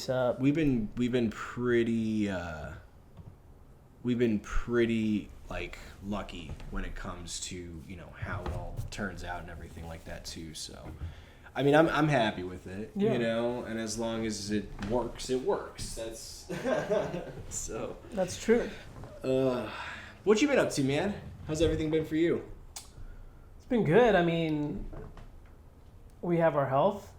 pace up. We've been pretty like lucky when it comes to, you know, how it all turns out and everything like that too. So I mean, I'm happy with it, you know, and as long as it works, it works. That's so. That's true. What you been up to, man? How's everything been for you? It's been good. I mean, we have our health,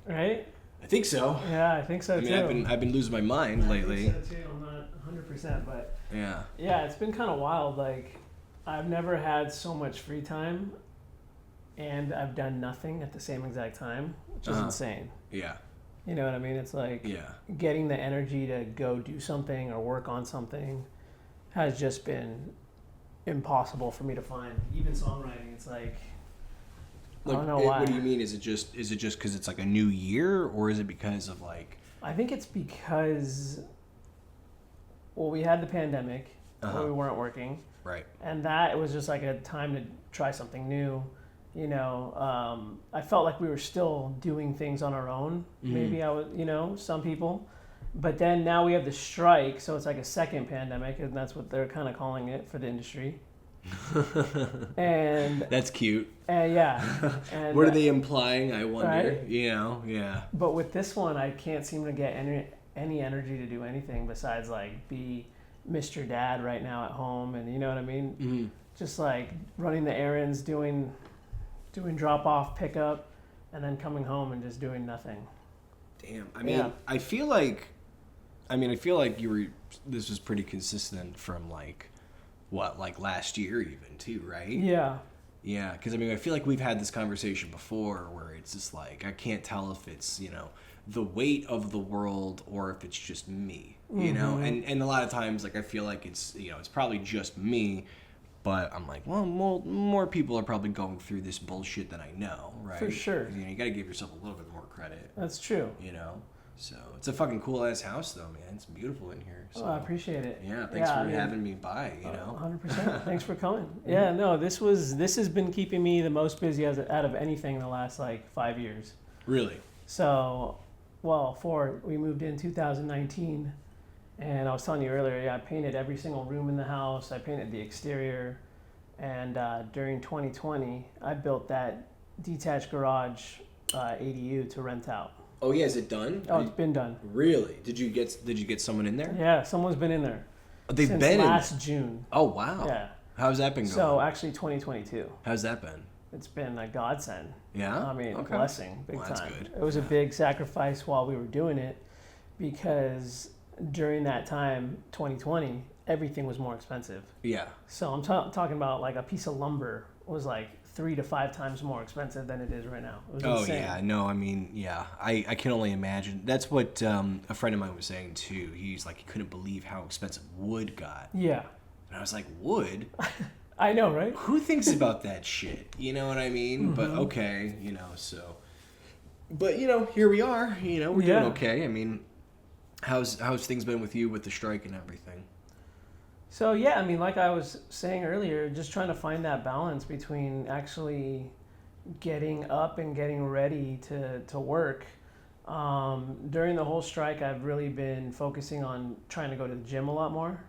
right? I think so. Yeah, I think so too. I mean, I've been losing my mind lately. I think so too. I'm not 100%, but Yeah. Yeah, it's been kind of wild. Like, I've never had so much free time, and I've done nothing at the same exact time, which is insane. Yeah. You know what I mean? It's like getting the energy to go do something or work on something has just been impossible for me to find. Even songwriting, it's like I don't know why. What do you mean? Is it just because it's like a new year, or is it because of like? I think it's because, well, we had the pandemic, where we weren't working, right? And that it was just like a time to try something new. You know, I felt like we were still doing things on our own. Maybe I was, you know, some people. But then now we have the strike, so it's like a second pandemic, and that's what they're kind of calling it for the industry. And that's cute. And yeah. And what are they implying? I wonder. Right? You know, yeah. But with this one, I can't seem to get any energy to do anything besides like be Mr. Dad right now at home, and you know what I mean. Mm-hmm. Just like running the errands, doing drop off, pick up, and then coming home and just doing nothing. Damn. I mean, I feel like this was pretty consistent from like last year even too, right? Yeah. Yeah, because I mean, I feel like we've had this conversation before where it's just like I can't tell if it's, you know, the weight of the world or if it's just me, you know, and a lot of times like I feel like it's, you know, it's probably just me. But I'm like, well, more people are probably going through this bullshit than I know, right? For sure. You know, you got to give yourself a little bit more credit. That's true. You know? So, it's a fucking cool-ass house, though, man. It's beautiful in here. So. Oh, I appreciate it. Yeah, thanks for having me by, you know? 100%. Thanks for coming. Yeah, no, this has been keeping me the most busy out of anything in the last, 5 years. Really? So, we moved in 2019. And I was telling you earlier, I painted every single room in the house. I painted the exterior. And during 2020, I built that detached garage ADU to rent out. Oh yeah, is it done? Oh, it's been done. Really? Did you get someone in there? Yeah, someone's been in there. They've since been last June. Oh wow. Yeah. How's that been going? So actually, 2022. How's that been? It's been a godsend. Yeah. I mean, blessing, big time. That's good. It was a big sacrifice while we were doing it, because during that time, 2020, everything was more expensive. Yeah. So I'm talking about like a piece of lumber was like 3 to 5 times more expensive than it is right now. It was insane. Yeah, no, I mean, yeah, I can only imagine. That's what a friend of mine was saying too. He's like, he couldn't believe how expensive wood got. Yeah. And I was like, wood? I know, right? Who thinks about that shit? You know what I mean? Mm-hmm. But okay, you know, so. But you know, here we are. You know, we're doing okay. I mean, how's things been with you with the strike and everything? So yeah, I mean, like I was saying earlier, just trying to find that balance between actually getting up and getting ready to work. During the whole strike, I've really been focusing on trying to go to the gym a lot more.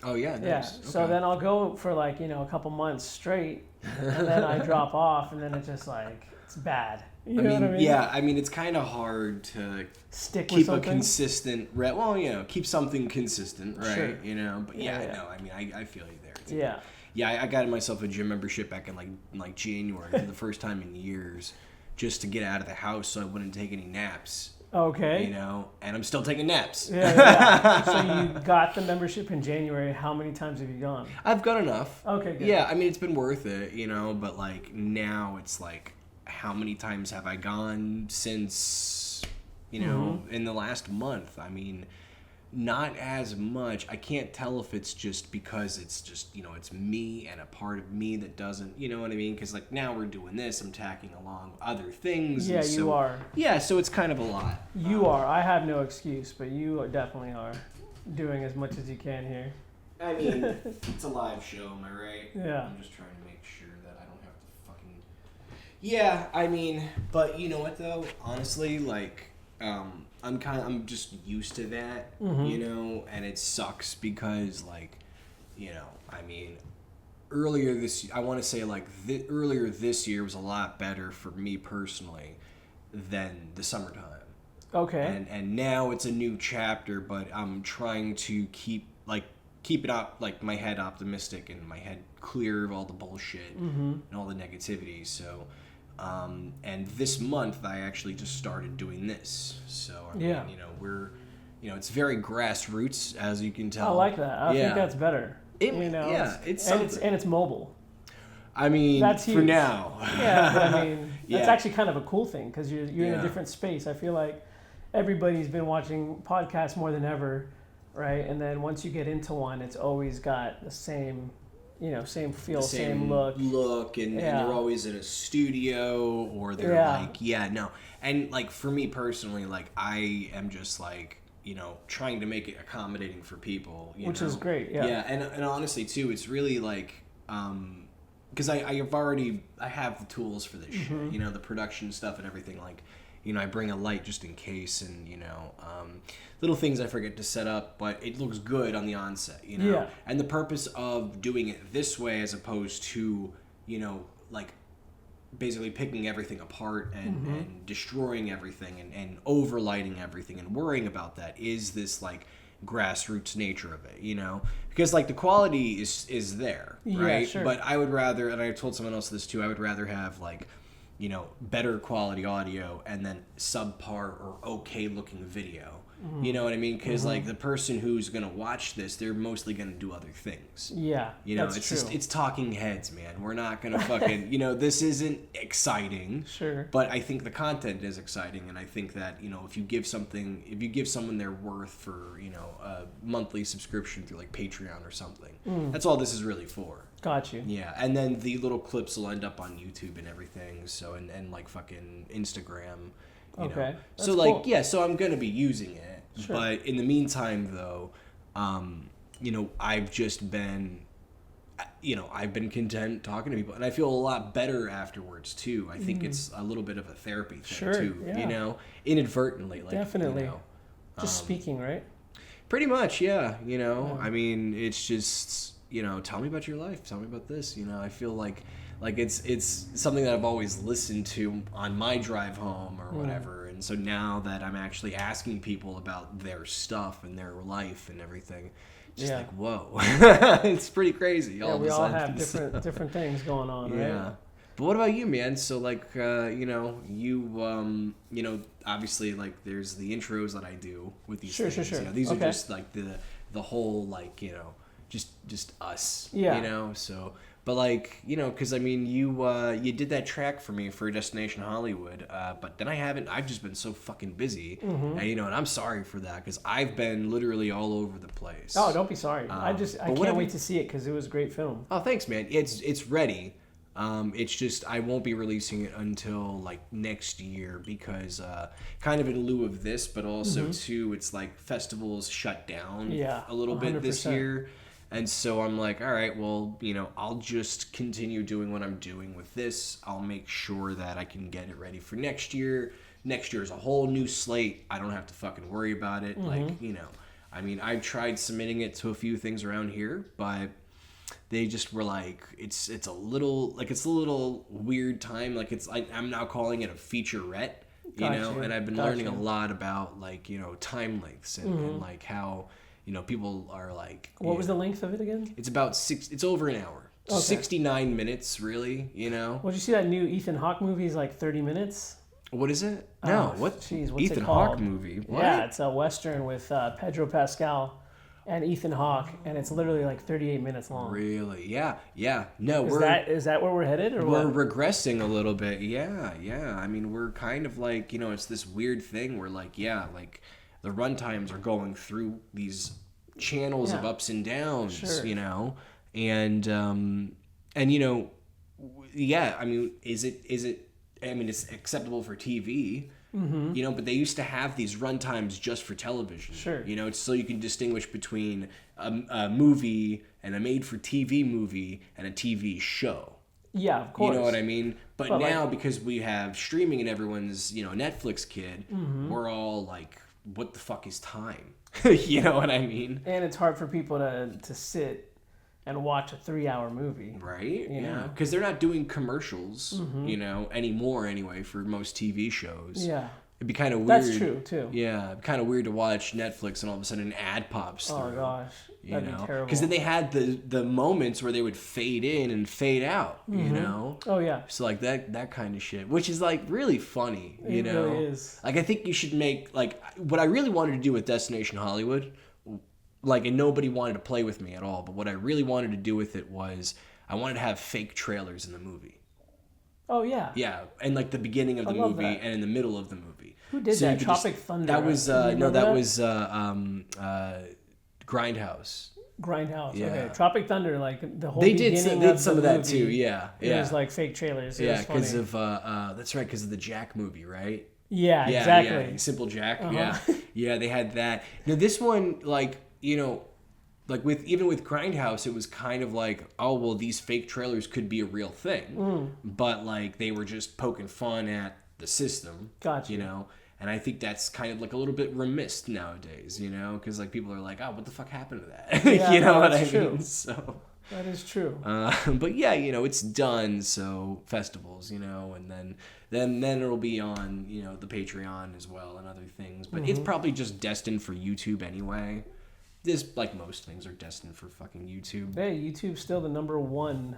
Oh yeah, nice. Yeah. Okay. So then I'll go for like, a couple months straight, and then I drop off, and then it's just like it's bad. You know what I mean? Yeah, I mean, it's kind of hard to keep a consistent, keep something consistent, right? Sure. You know, but no, I mean, I feel you there. I got myself a gym membership back in like January for the first time in years, just to get out of the house so I wouldn't take any naps. Okay. You know, and I'm still taking naps. Yeah. So you got the membership in January. How many times have you gone? I've got enough. Okay, good. Yeah, I mean, it's been worth it, but like now it's like, how many times have I gone since, in the last month? I mean, not as much. I can't tell if it's just because it's just, it's me and a part of me that doesn't, you know what I mean? Because like now we're doing this, I'm tacking along other things. Yeah, you are. Yeah, so it's kind of a lot. You are. I have no excuse, but you definitely are doing as much as you can here. I mean, it's a live show, am I right? Yeah. I'm just trying to make sure that I don't have to fucking... Yeah, I mean, but you know what though? Honestly, like, I'm just used to that, you know, and it sucks because like, you know, I mean, earlier this year was a lot better for me personally than the summertime. Okay. And now it's a new chapter, but I'm trying to keep it up, like my head optimistic and my head clear of all the bullshit and all the negativity. So, and this month I actually just started doing this. So I mean, you know, it's very grassroots, as you can tell. I like that. I think that's better. It's it's mobile. I mean, that's huge. For now. Yeah, but I mean, that's actually kind of a cool thing because you're in a different space. I feel like everybody's been watching podcasts more than ever, right? And then once you get into one, it's always got the same, you know, same feel, same look. And they're always in a studio or they're And like for me personally, like I am just like, you know, trying to make it accommodating for people, which is great. Yeah, and honestly too, it's really like because I have the tools for this shit, you know, the production stuff and everything. Like, you know, I bring a light just in case, and you know, little things I forget to set up, but it looks good on the onset, you know. And the purpose of doing it this way, as opposed to, you know, like basically picking everything apart and destroying everything and overlighting everything and worrying about that, is this like grassroots nature of it, you know, because like the quality is there, right? Sure. But I would rather, and I told someone else this too, I would rather have like, you know, better quality audio and then subpar or okay looking video. You know what I mean? Because like the person who's gonna watch this, they're mostly gonna do other things. Yeah, you know, it's true. It's talking heads, man. We're not gonna fucking, you know, this isn't exciting. Sure. But I think the content is exciting, and I think that, you know, if you give someone their worth for, you know, a monthly subscription through like Patreon or something, that's all this is really for. Got you. Yeah, and then the little clips will end up on YouTube and everything. So and like fucking Instagram. You know. So like cool. So I'm gonna be using it. Sure. But in the meantime, though, you know, I've been content talking to people, and I feel a lot better afterwards too. I think it's a little bit of a therapy thing too. Yeah. You know, inadvertently, like definitely. You know, just speaking, right? Pretty much, yeah. You know, I mean, it's just, you know, tell me about your life. Tell me about this. You know, I feel like it's something that I've always listened to on my drive home or whatever. And so now that I'm actually asking people about their stuff and their life and everything, just like, whoa, it's pretty crazy. We all have different things going on, right? Yeah. But what about you, man? So like, you know, you know, obviously like there's the intros that I do with these things. Sure. You know, these are just like the whole, like, you know, just us, you know, so. But like, you know, because I mean, you did that track for me for Destination Hollywood, but then I've just been so fucking busy, and you know, and I'm sorry for that because I've been literally all over the place. Oh, don't be sorry. I can't wait to see it because it was a great film. Oh, thanks, man. It's ready. It's just I won't be releasing it until like next year because kind of in lieu of this, but also too, it's like festivals shut down a little 100%. Bit this year. And so I'm like, all right, well, you know, I'll just continue doing what I'm doing with this. I'll make sure that I can get it ready for next year. Next year is a whole new slate. I don't have to fucking worry about it. Like, you know, I mean, I've tried submitting it to a few things around here, but they just were like, it's a little weird time. Like I'm now calling it a featurette, you know, and I've been learning a lot about like, you know, time lengths and like how, you know, people are like... What was the length of it again? It's about it's over an hour. Okay. 69 minutes, really, you know? Well, did you see that new Ethan Hawke movie is like 30 minutes? What is it? No, what's Ethan Hawke movie? What? Yeah, it's a Western with Pedro Pascal and Ethan Hawke, and it's literally like 38 minutes long. Really? Yeah. No, is that where we're headed, or we're what? Regressing a little bit. Yeah. I mean, we're kind of like, you know, it's this weird thing where like, like... the runtimes are going through these channels of ups and downs, you know, and you know, I mean, is it? I mean, it's acceptable for TV, you know, but they used to have these runtimes just for television, you know, it's so you can distinguish between a movie and a made-for-TV movie and a TV show. Yeah, of course. You know what I mean? But now, because we have streaming and everyone's, you know, Netflix kid, we're all like what the fuck is time? You know what I mean? And it's hard for people to sit and watch a 3-hour movie. Right? You know? Because they're not doing commercials, you know, anymore anyway for most TV shows. Yeah. It'd be kind of weird. That's true, too. Yeah, it'd be kind of weird to watch Netflix and all of a sudden an ad pops through. Oh, gosh. That'd be terrible. Because then they had the moments where they would fade in and fade out, you know? Oh, yeah. So, like, that kind of shit, which is, like, really funny, you know? It really is. Like, I think you should make, like, what I really wanted to do with Destination Hollywood, like, and nobody wanted to play with me at all, but what I really wanted to do with it was I wanted to have fake trailers in the movie. Oh, yeah. Yeah, and, like, the beginning of the movie and in the middle of the movie. Who did that? Tropic Thunder. That was, was Grindhouse. Grindhouse. Yeah. Okay. Tropic Thunder, like the whole They beginning did some of that movie, too, yeah. It was like fake trailers. Yeah, because of, that's right, because of the Jack movie, right? Yeah, exactly. Yeah. Simple Jack, yeah. Yeah, they had that. Now, this one, like, you know, like even with Grindhouse, it was kind of like, oh, well, these fake trailers could be a real thing. But, like, they were just poking fun at the system. Gotcha. You know? And I think that's kind of like a little bit remiss nowadays, you know? Because, like, people are like, oh, what the fuck happened to that? Yeah, you know what I true. mean? So... That is true. But yeah, you know, it's done. So festivals, you know, and then it'll be on, you know, the Patreon as well and other things. But it's probably just destined for YouTube anyway. This, like most things, are destined for fucking YouTube. Hey, YouTube's still the #1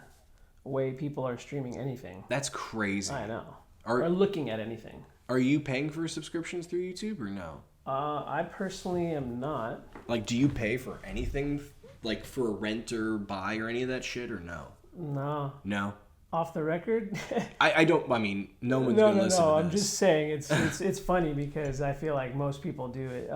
way people are streaming anything. That's crazy. I know. Or looking at anything. Are you paying for subscriptions through YouTube or no? I personally am not. Like, do you pay for anything? Like, for a rent or buy or any of that shit, or no? No. No? Off the record? I mean, no one's going to listen to this. I'm just saying, it's funny because I feel like most people do it.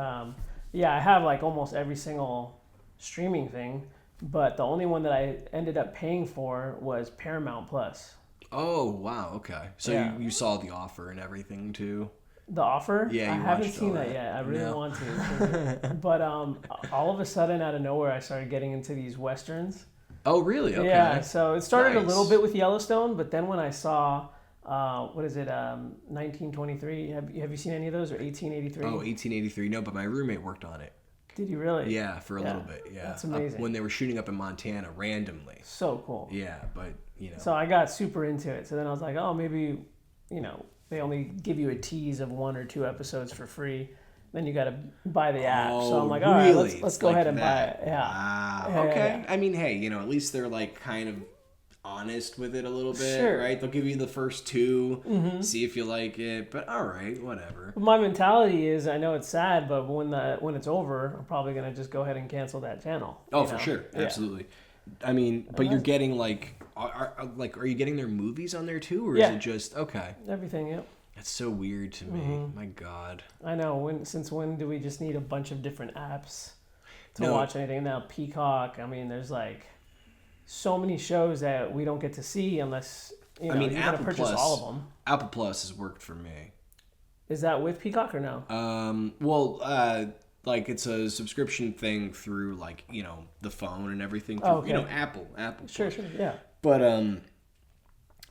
Yeah, I have, like, almost every single streaming thing, but the only one that I ended up paying for was Paramount Plus. Oh, wow, okay. So Yeah. you saw the offer and everything, too? The Offer? Yeah, I haven't seen that yet. I really want to. But all of a sudden, out of nowhere, I started getting into these Westerns. Oh, really? Okay. Yeah, so it started a Nice. little bit with Yellowstone, but then when I saw, 1923, have you seen any of those, or 1883? Oh, 1883. No, but my roommate worked on it. Did you really? Yeah, for a little bit, yeah. That's amazing. When they were shooting up in Montana randomly. So cool. Yeah, but, you know. So I got super into it. So then I was like, oh, maybe, you know, they only give you a tease of 1 or 2 episodes for free. Then you got to buy the app. So I'm like, all right, let's go ahead and buy it. Yeah. Wow. Yeah, okay. yeah. I mean, hey, you know, at least they're like kind of honest with it a little bit, Sure. right? They'll give you the first 2, see if you like it, but all right, whatever. But my mentality is, I know it's sad, but when it's over, I'm probably gonna just go ahead and cancel that channel. Oh, you for know? sure, Yeah. absolutely. I mean, but you're getting like, are you getting their movies on there too, or is it just okay? Everything, yeah. That's so weird to me. My God. I know. Since when do we just need a bunch of different apps to No. watch anything? Now Peacock. I mean, there's like so many shows that we don't get to see unless you know, you gotta purchase all of them. Apple Plus has worked for me. Is that with Peacock or no? Like it's a subscription thing through like, you know, the phone and everything. Through, Oh, okay. You know, Apple. Sure, yeah.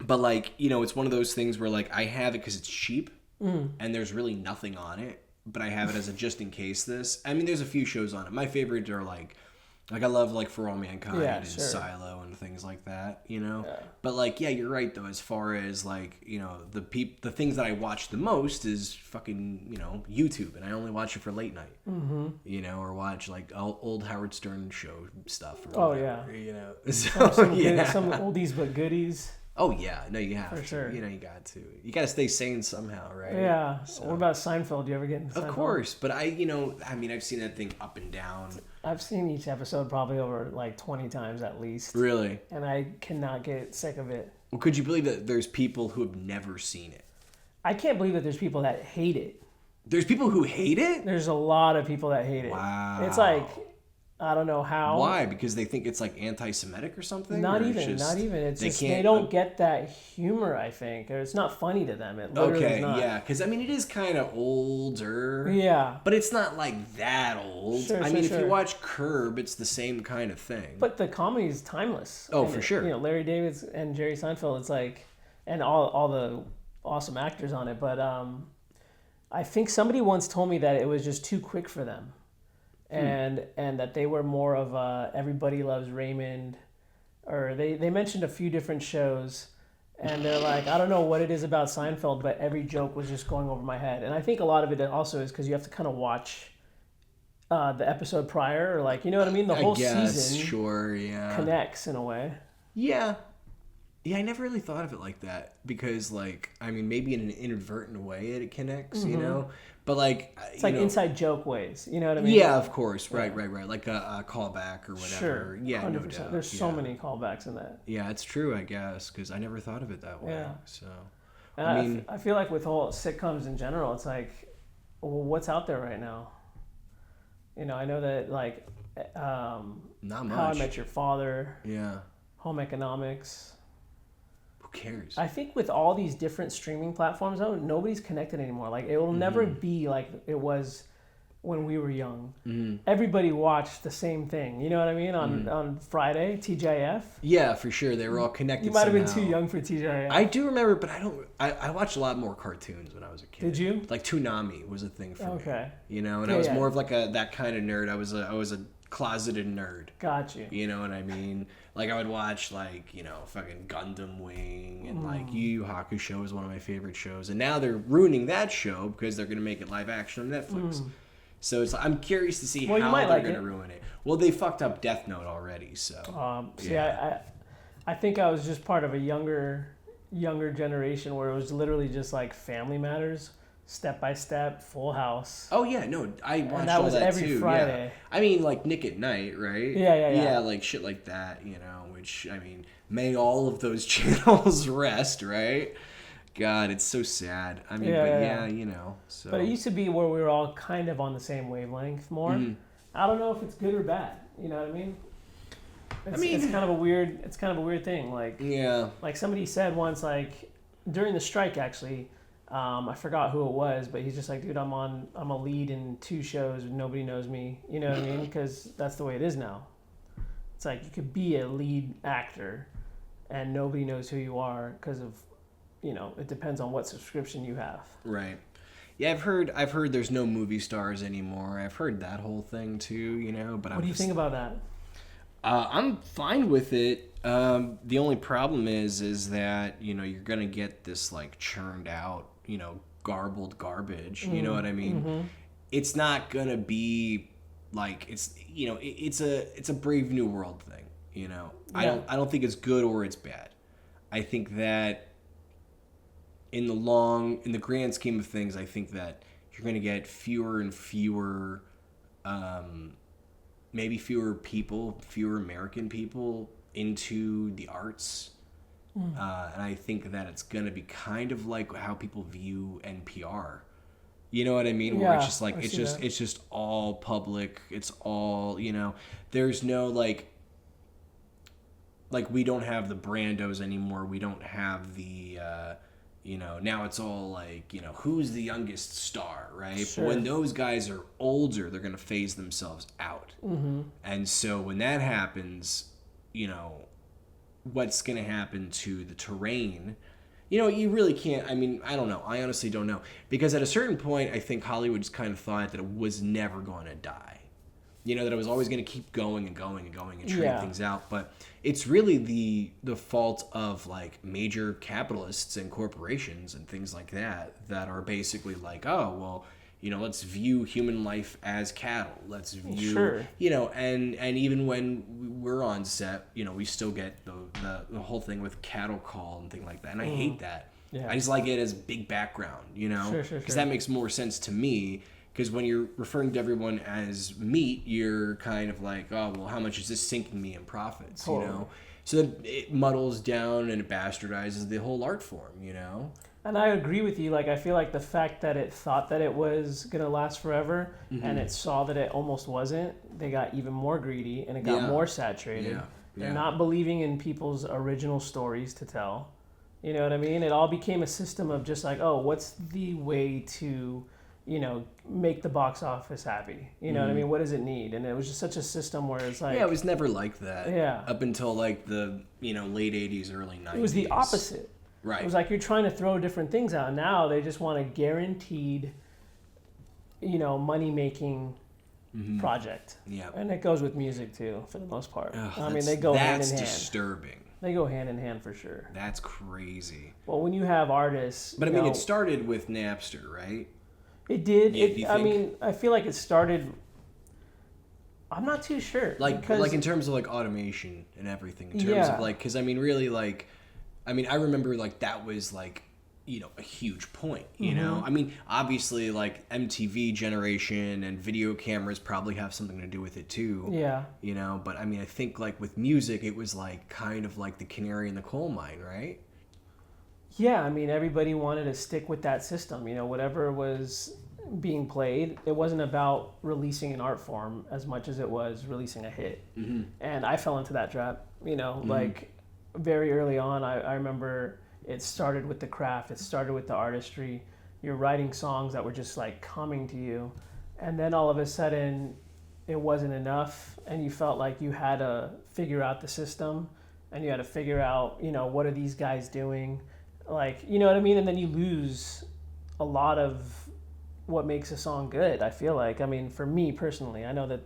But like, you know, it's one of those things where like I have it because it's cheap and there's really nothing on it, but I have it as a just in case this. I mean, there's a few shows on it. My favorites are like I love like For All Mankind and sure. Silo and things like that, you know. Yeah. But like, yeah, you're right though. As far as like, you know, the things that I watch the most is fucking, you know, YouTube, and I only watch it for late night, you know, or watch like old Howard Stern show stuff. Or whatever, you know. So Some oldies but goodies. Oh yeah, no, you have to. Sure. You know, you got to stay sane somehow, right? Yeah. So. What about Seinfeld? Do you ever get into Seinfeld? Of course, but I've seen that thing up and down. I've seen each episode probably over like 20 times at least. Really? And I cannot get sick of it. Well, could you believe that there's people who have never seen it? I can't believe that there's people that hate it. There's people who hate it? There's a lot of people that hate it. Wow. It's like, I don't know how. Why? Because they think it's like anti-Semitic or something? Not or even. It's just they can't, don't get that humor, I think. Or it's not funny to them. It literally okay, is not. yeah. Because, I mean, it is kind of older. Yeah. But it's not like that old. Sure, if you watch Curb, it's the same kind of thing. But the comedy is timeless. Oh, and for sure. You know, Larry David and Jerry Seinfeld, it's like, and all the awesome actors on it. But I think somebody once told me that it was just too quick for them, and that they were more of a Everybody Loves Raymond, or they mentioned a few different shows, and they're like, I don't know what it is about Seinfeld, but every joke was just going over my head. And I think a lot of it also is because you have to kind of watch the episode prior, or like, you know what I mean? The whole season sure, yeah. connects in a way. Yeah. Yeah, I never really thought of it like that because, like, I mean, maybe in an inadvertent way it connects, you know? But, like... It's like inside joke ways, you know what I mean? Yeah, of course. Right. Like a callback or whatever. Sure. Yeah, 100%. no doubt. There's so many callbacks in that. Yeah, it's true, I guess, because I never thought of it that way. Yeah. So, And I mean... I feel like with whole sitcoms in general, it's like, well, what's out there right now? You know, I know that, like, not much. How I Met Your Father. Yeah. Home Economics. Who cares? I think with all these different streaming platforms, though, nobody's connected anymore. Like, it will never be like it was when we were young. Everybody watched the same thing. You know what I mean? On Friday, TGIF. Yeah, for sure. They were all connected. You might have been somehow. too young for TGIF. I do remember, but I watched a lot more cartoons when I was a kid. Did you? Like Toonami was a thing for me. Okay. You know, and I was more of like that kind of nerd. I was a closeted nerd. Got you. You know what I mean? Like I would watch like, you know, fucking Gundam Wing and like Yu Yu Hakusho was one of my favorite shows. And now they're ruining that show because they're going to make it live action on Netflix. So it's I'm curious to see how they're going to ruin it. Well, they fucked up Death Note already, so. I think I was just part of a younger generation where it was literally just like Family Matters, Step by Step, Full House. Oh yeah, no, I watched and that all was that every too. Friday. Yeah. I mean, like Nick at Night, right? Yeah. Yeah, like shit like that, you know. Which I mean, may all of those channels rest, right? God, it's so sad. I mean, you know. So. But it used to be where we were all kind of on the same wavelength more. I don't know if it's good or bad. You know what I mean? It's kind of a weird thing. Like like somebody said once, like during the strike, actually, I forgot who it was, but he's just like, dude, I'm a lead in 2 shows, and nobody knows me. You know what I mean? Because that's the way it is now. It's like you could be a lead actor, and nobody knows who you are because of, you know, it depends on what subscription you have. Right. Yeah, I've heard there's no movie stars anymore. I've heard that whole thing too, you know. But what do you think about that? I'm fine with it. The only problem is that, you know, you're gonna get this like churned out, you know, garbled garbage. You know what I mean? It's not gonna be like it's, you know, it's a Brave New World thing. You know, I don't think it's good or it's bad. I think that in the grand scheme of things, I think that you're going to get fewer and fewer, maybe fewer American people into the arts. And I think that it's going to be kind of like how people view NPR. You know what I mean? Where it's just like, it's just all public. It's all, you know, there's no like we don't have the Brandos anymore. We don't have the, you know, now it's all like, you know, who's the youngest star, right? Sure. But when those guys are older, they're going to phase themselves out. And so when that happens, you know, what's going to happen to the terrain? You know, you really can't, I mean, I don't know. I honestly don't know. Because at a certain point, I think Hollywood just kind of thought that it was never going to die. You know, that it was always going to keep going and going and going and trying things out. But it's really the fault of, like, major capitalists and corporations and things like that are basically like, oh, well, you know, let's view human life as cattle. Let's view, you know, and even when we're on set, you know, we still get the whole thing with cattle call and thing like that. And I hate that. Yeah. I just like it as big background, you know, because that makes more sense to me. Because when you're referring to everyone as meat, you're kind of like, oh, well, how much is this sinking me in profits, you know? So that it muddles down and it bastardizes the whole art form, you know? And I agree with you. Like, I feel like the fact that it thought that it was going to last forever and it saw that it almost wasn't, they got even more greedy and it got more saturated. They're not believing in people's original stories to tell. You know what I mean? It all became a system of just like, oh, what's the way to, you know, make the box office happy? You know what I mean? What does it need? And it was just such a system where it's like... Yeah, it was never like that. Yeah. Up until like the, you know, late 80s, early 90s. It was the opposite. Right. It was like you're trying to throw different things out. Now they just want a guaranteed, money making project. Yeah. And it goes with music too, for the most part. Ugh, I mean, they go hand in hand. That's disturbing. They go hand in hand for sure. That's crazy. Well, when you have artists, but I mean, it started with Napster, right? It did. Yeah, I mean, I feel like it started. I'm not too sure. Like in terms of like automation and everything. In terms of like, because I mean, really, like, I mean, I remember like that was like, a huge point. You know, I mean, obviously, like MTV generation and video cameras probably have something to do with it too. Yeah. But I mean, I think like with music, it was like kind of like the canary in the coal mine, right? Yeah, I mean, everybody wanted to stick with that system. Whatever was being played, it wasn't about releasing an art form as much as it was releasing a hit. And I fell into that trap, like very early on. I remember it started with the craft, it started with the artistry. You're writing songs that were just like coming to you. And then all of a sudden, it wasn't enough. And you felt like you had to figure out the system and you had to figure out, what are these guys doing? Like, you know what I mean? And then you lose a lot of what makes a song good, I feel like. I mean, for me personally, I know that,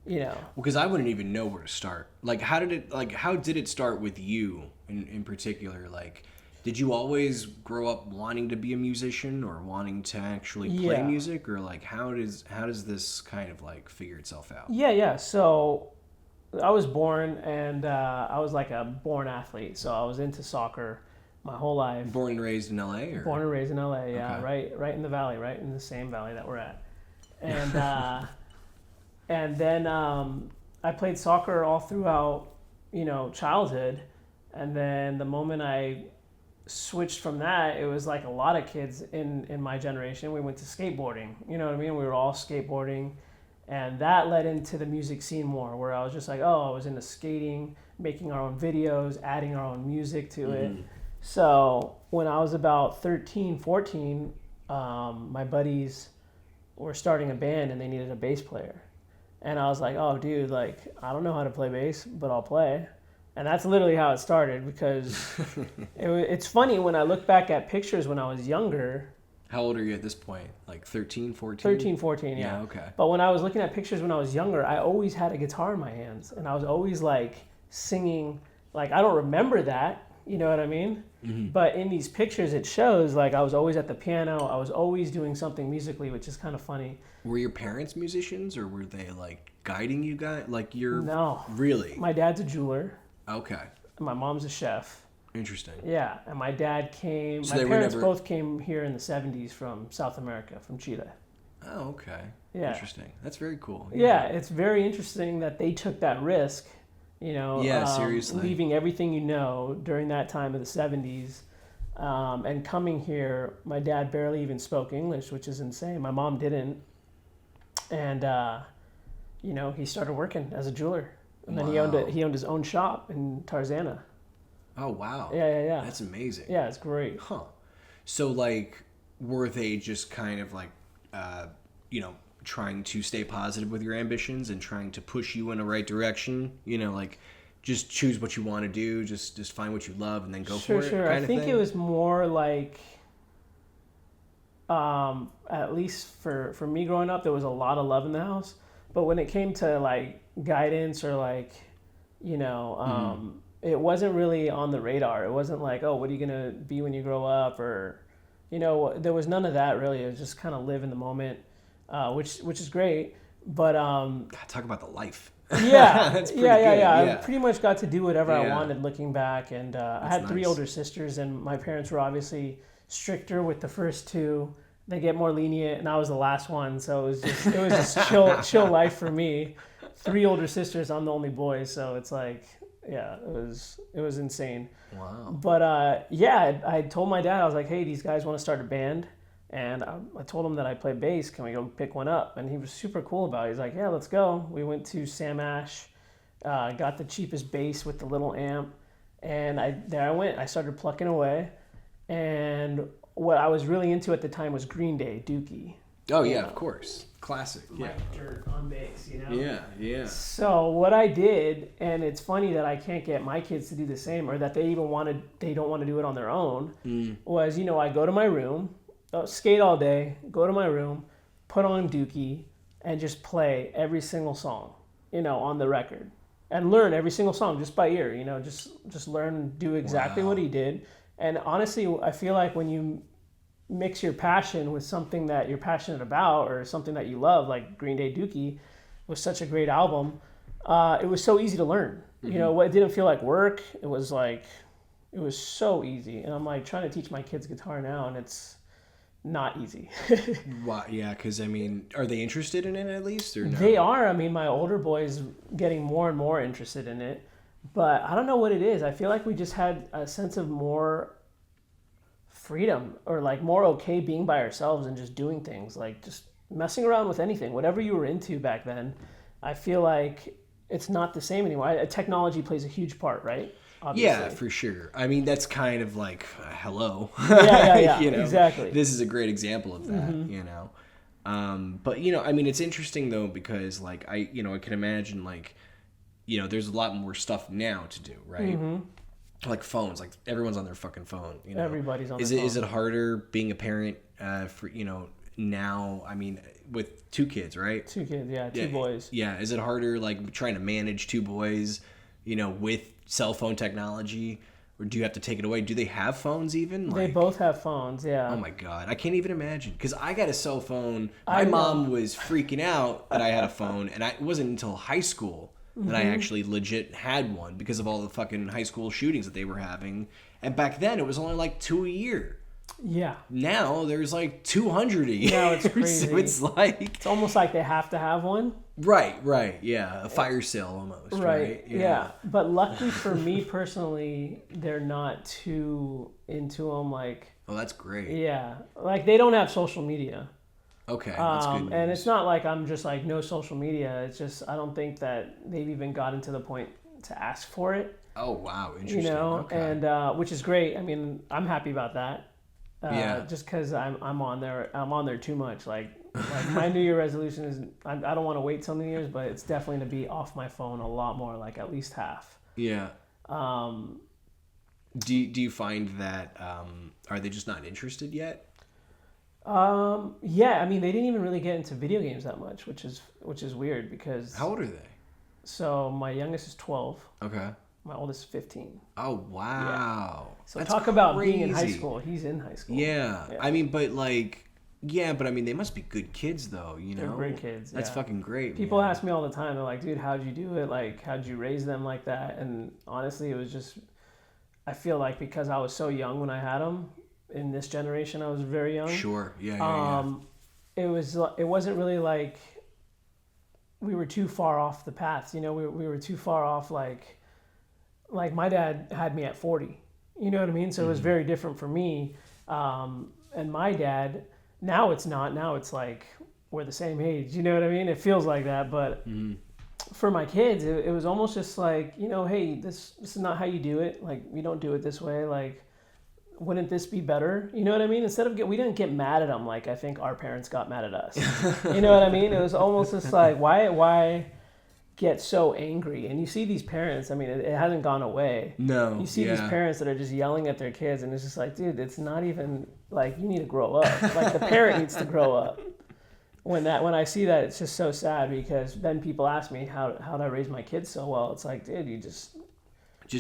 Well, because I wouldn't even know where to start. Like, how did it start with you in particular? Like, did you always grow up wanting to be a musician or wanting to actually play music? Or, like, how does this kind of, like, figure itself out? Yeah. So I was born and I was like a born athlete. So I was into soccer my whole life. Born and raised in LA? Or? Born and raised in LA, yeah. Okay. Right in the valley, right in the same valley that we're at. And and then I played soccer all throughout, childhood. And then the moment I switched from that, it was like a lot of kids in my generation. We went to skateboarding, you know what I mean? We were all skateboarding. And that led into the music scene more, where I was just like, I was into skating, making our own videos, adding our own music to it. So when I was about 13, 14, my buddies were starting a band and they needed a bass player. And I was like, oh, dude, like, I don't know how to play bass, but I'll play. And that's literally how it started, because it's funny when I look back at pictures when I was younger. How old are you at this point? Like 13, 14? 13, 14, yeah. Yeah, okay. But when I was looking at pictures when I was younger, I always had a guitar in my hands. And I was always like singing. Like, I don't remember that. You know what I mean? But in these pictures, it shows like I was always at the piano. I was always doing something musically, which is kind of funny. Were your parents musicians, or were they like guiding you guys? Like you're No. Really? My dad's a jeweler. Okay. And my mom's a chef. Interesting. Yeah, and my dad came. So my parents both came here in the 70s from South America, from Chile. Oh, okay. Yeah. Interesting. That's very cool. Yeah, it's very interesting that they took that risk. Seriously. Leaving everything during that time of the 70s and coming here. My dad barely even spoke English, which is insane. My mom didn't. And, he started working as a jeweler. And then he owned his own shop in Tarzana. Oh, wow. Yeah. That's amazing. Yeah, it's great. Huh. So, like, were they just kind of like, trying to stay positive with your ambitions and trying to push you in the right direction? Like, just choose what you want to do, just find what you love and then go for it. Sure. I think it was more like, at least for me growing up, there was a lot of love in the house. But when it came to like guidance or like, it wasn't really on the radar. It wasn't like, oh, what are you gonna be when you grow up, or, there was none of that really. It was just kind of live in the moment. Which is great, but God, talk about the life. Yeah, That's pretty yeah. good. I pretty much got to do whatever I wanted looking back, and I had 3 nice. older sisters, and my parents were obviously stricter with the first 2. They get more lenient, and I was the last one, so it was just chill life for me. 3 older sisters, I'm the only boy, so it's like, yeah, it was insane. Wow. But I told my dad, I was like, hey, these guys want to start a band. And I told him that I play bass. Can we go pick one up? And he was super cool about it. He's like, yeah, let's go. We went to Sam Ash, got the cheapest bass with the little amp. And I went. I started plucking away. And what I was really into at the time was Green Day, Dookie. Oh, yeah, of course. Classic. Like dirt on bass, Yeah. So what I did, and it's funny that I can't get my kids to do the same, or that they don't want to do it on their own, was, I go to my room, skate all day, go to my room, put on Dookie and just play every single song, on the record, and learn every single song just by ear. Just learn, do exactly what he did. And honestly, I feel like when you mix your passion with something that you're passionate about or something that you love, like Green Day Dookie was such a great album. It was so easy to learn. It didn't feel like work. It was so easy. And I'm like trying to teach my kids guitar now, and it's not easy. Wow, yeah, because are they interested in it at least, or no? They are. My older boy's getting more and more interested in it, but I don't know what it is. I feel like we just had a sense of more freedom, or like more okay being by ourselves and just doing things, like just messing around with anything, whatever you were into back then. I feel like it's not the same anymore. Technology plays a huge part, right? Obviously. Yeah, for sure. That's kind of like, hello. Yeah, exactly. This is a great example of that, But, it's interesting, though, because, like, I can imagine, like, there's a lot more stuff now to do, right? Mm-hmm. Like phones, like everyone's on their fucking phone. Everybody's on their phone. Is it harder being a parent for, now, with 2 kids, right? 2 kids, yeah, 2 boys. Yeah, is it harder, like, trying to manage 2 boys, with cell phone technology, or do you have to take it away? Do they have phones even? They both have phones, yeah. Oh my God, I can't even imagine, because I got a cell phone. My mom was freaking out that I had a phone, and it wasn't until high school that I actually legit had one because of all the fucking high school shootings that they were having. And back then, it was only like 2 a year. Yeah. Now there's like 200 a year. Now it's crazy. So it's like, it's almost like they have to have one. Right. Yeah, a fire sale almost. Right. Yeah. But luckily for me personally, they're not too into them. Like. Oh, that's great. Yeah, like they don't have social media. Okay, that's good news. And it's not like I'm just like no social media. It's just I don't think that they've even gotten to the point to ask for it. Oh wow, interesting. Okay. And which is great. I'm happy about that. Yeah. Just because I'm on there too much. Like my New Year resolution is I don't want to wait so many years, but it's definitely to be off my phone a lot more, like at least half. Yeah. Do you find that are they just not interested yet? Yeah, they didn't even really get into video games that much, which is weird because. How old are they? So my youngest is 12. Okay. My oldest is 15. Oh wow. Yeah. So that's talk about being in high school. He's in high school. Yeah. But they must be good kids though, They're great kids. That's fucking great. People ask me all the time. They're like, "Dude, how'd you do it? Like, how'd you raise them like that?" And honestly, it was just. I feel like because I was so young when I had them. In this generation, I was very young. Sure. Yeah. It wasn't really like we were too far off the paths. We were too far off. Like my dad had me at 40. You know what I mean? So it was very different for me. And my dad, now it's not. Now it's like we're the same age. You know what I mean? It feels like that. But for my kids, it was almost just like, hey, this is not how you do it. Like, we don't do it this way. Like, wouldn't this be better? You know what I mean? Instead of we didn't get mad at them like I think our parents got mad at us. You know what I mean? It was almost just like, why get so angry? And you see these parents, it hasn't gone away. No. You see these parents that are just yelling at their kids, and it's just like, dude, it's not even like you need to grow up. Like the parent needs to grow up. When I see that, it's just so sad because then people ask me how did I raise my kids so well? It's like, dude, you just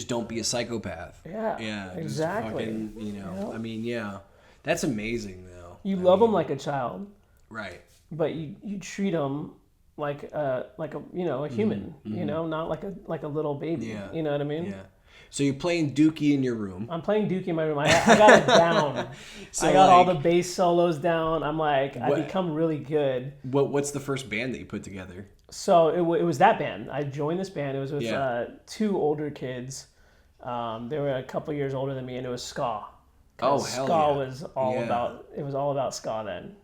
don't be a psychopath. Yeah, exactly. Fucking, yeah. That's amazing, though. You love them like a child. Right. But you treat them like a human, not like a little baby. Yeah. You know what I mean? Yeah. So you're playing Dookie in your room. I'm playing Dookie in my room. I got it down. So I got all the bass solos down. I'm like, I become really good. What's the first band that you put together? So it was that band. I joined this band. It was with 2 older kids. They were a couple years older than me, and it was ska. Oh, hell ska was all about. It was all about ska then.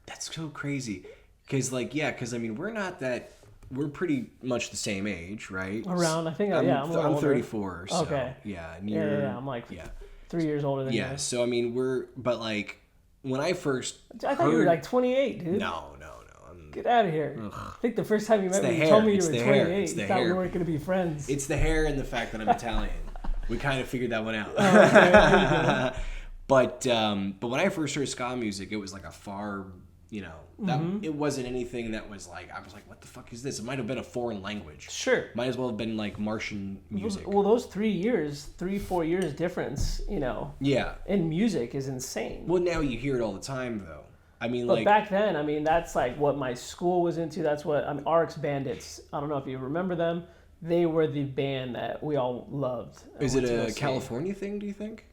That's so crazy, because we're not that. We're pretty much the same age, right? Around, I think. I'm 34. So, okay. Yeah. I'm like 3 years older than you. Yeah. So when I first. I thought you were like 28, dude. No. Get out of here. Ugh. I think the first time you met me, you told me you were 28. You thought we weren't going to be friends. It's the hair and the fact that I'm Italian. We kind of figured that one out. Oh, okay. But when I first heard ska music, it was like a far You know, that it wasn't anything that was like, I was like, what the fuck is this? It might have been a foreign language. Sure. Might as well have been like Martian music. Well, those 4 years difference, you know, Yeah. in music is insane. Well, now you hear it all the time, though. I mean, But like... back then, I mean, that's like what my school was into. That's what, I mean, RX Bandits, I don't know if you remember them. They were the band that we all loved. Is it a California thing, do you think?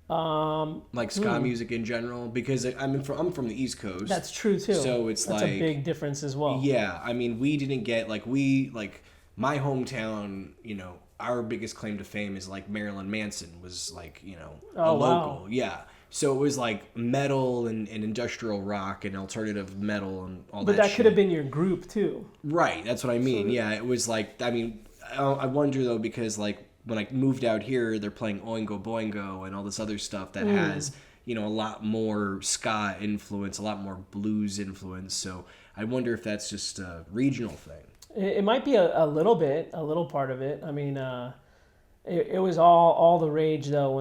Like ska music in general, because I'm from the East Coast. That's true too. So it's that's a big difference as well. Yeah, I mean, we didn't get like my hometown. You know, our biggest claim to fame is like Marilyn Manson was like, you know, a local. Wow. Yeah. So it was like metal and industrial rock and alternative metal and all that. But that shit. could have been your group too. Right. That's what I mean. Yeah. It was like, I mean, I wonder though, because like, when I moved out here, they're playing Oingo Boingo and all this other stuff that has, you know, a lot more ska influence, a lot more blues influence. So I wonder if that's just a regional thing. It might be a little part of it. I mean, it was all the rage though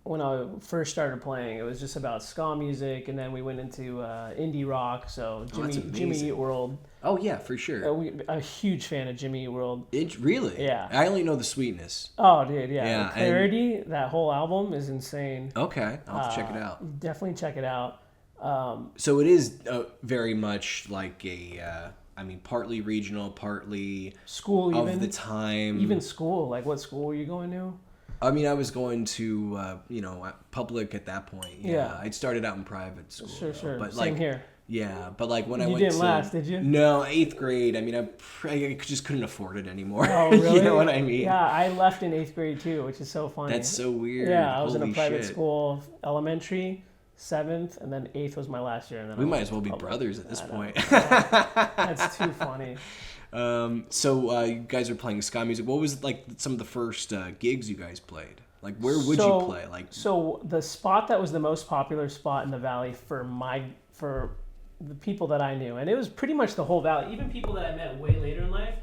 when I first started playing. It was just about ska music, and then we went into indie rock. So Jimmy Eat World. Oh yeah, for sure. A huge fan of Jimmy Eat World. Really? Yeah. I only know the Sweetness. Oh, dude, yeah. Yeah, Clarity, that whole album is insane. Okay, I'll have to check it out. Definitely check it out. So it is very much like I mean, partly regional, partly school of the time. Even school, like what school were you going to? I mean, I was going to, you know, public at that point. Yeah. I started out in private school. Sure. But Same here. Yeah, but like when I went to... You didn't last, did you? No, 8th grade. I mean, I just couldn't afford it anymore. Oh, really? You know what I mean? Yeah, I left in 8th grade too, which is so funny. That's so weird. Yeah, I was in a private shit. school, elementary, 7th, and then 8th was my last year. And then we might as well be brothers at this point. That's too funny. So you guys are playing ska music. What was like some of the first gigs you guys played? Like where would you play? So the spot that was the most popular spot in the valley for the people that I knew, and it was pretty much the whole valley. Even people that I met way later in life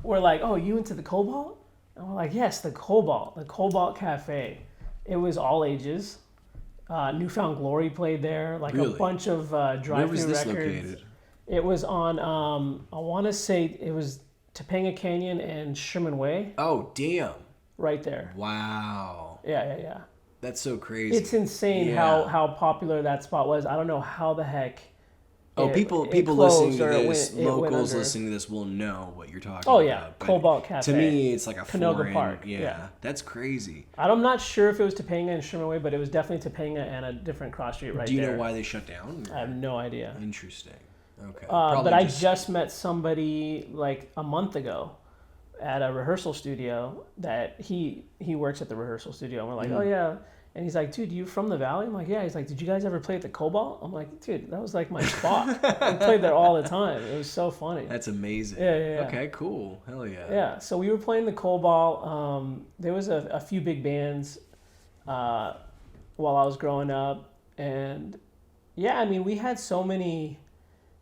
were like, "Oh, you into the Cobalt?" And we're like, "Yes, the Cobalt Cafe." It was all ages. Newfound Glory played there. Like a bunch of drive-through Where was this records. Located? It was on. I want to say it was Topanga Canyon and Sherman Way. Oh, damn! Right there. Wow. Yeah. That's so crazy. It's insane how popular that spot was. I don't know how the heck. People listening to this, locals listening to this will know what you're talking about. Oh yeah, Cobalt Cafe. To me, it's like a Canoga foreign. Park. Yeah, that's crazy. I'm not sure if it was Topanga and Sherman Way, but it was definitely Topanga and a different cross street right there. Do you know why they shut down? I have no idea. Interesting. Okay. But I just met somebody like a month ago at a rehearsal studio that he works at the rehearsal studio, and we're like, oh yeah. And he's like, dude, you from the Valley? I'm like, yeah. He's like, did you guys ever play at the Cobalt? I'm like, dude, that was like my spot. We played there all the time. It was so funny. That's amazing. Yeah. Okay, cool. Hell yeah. Yeah, so we were playing the Cobalt. There was a few big bands while I was growing up. And yeah, I mean, we had so many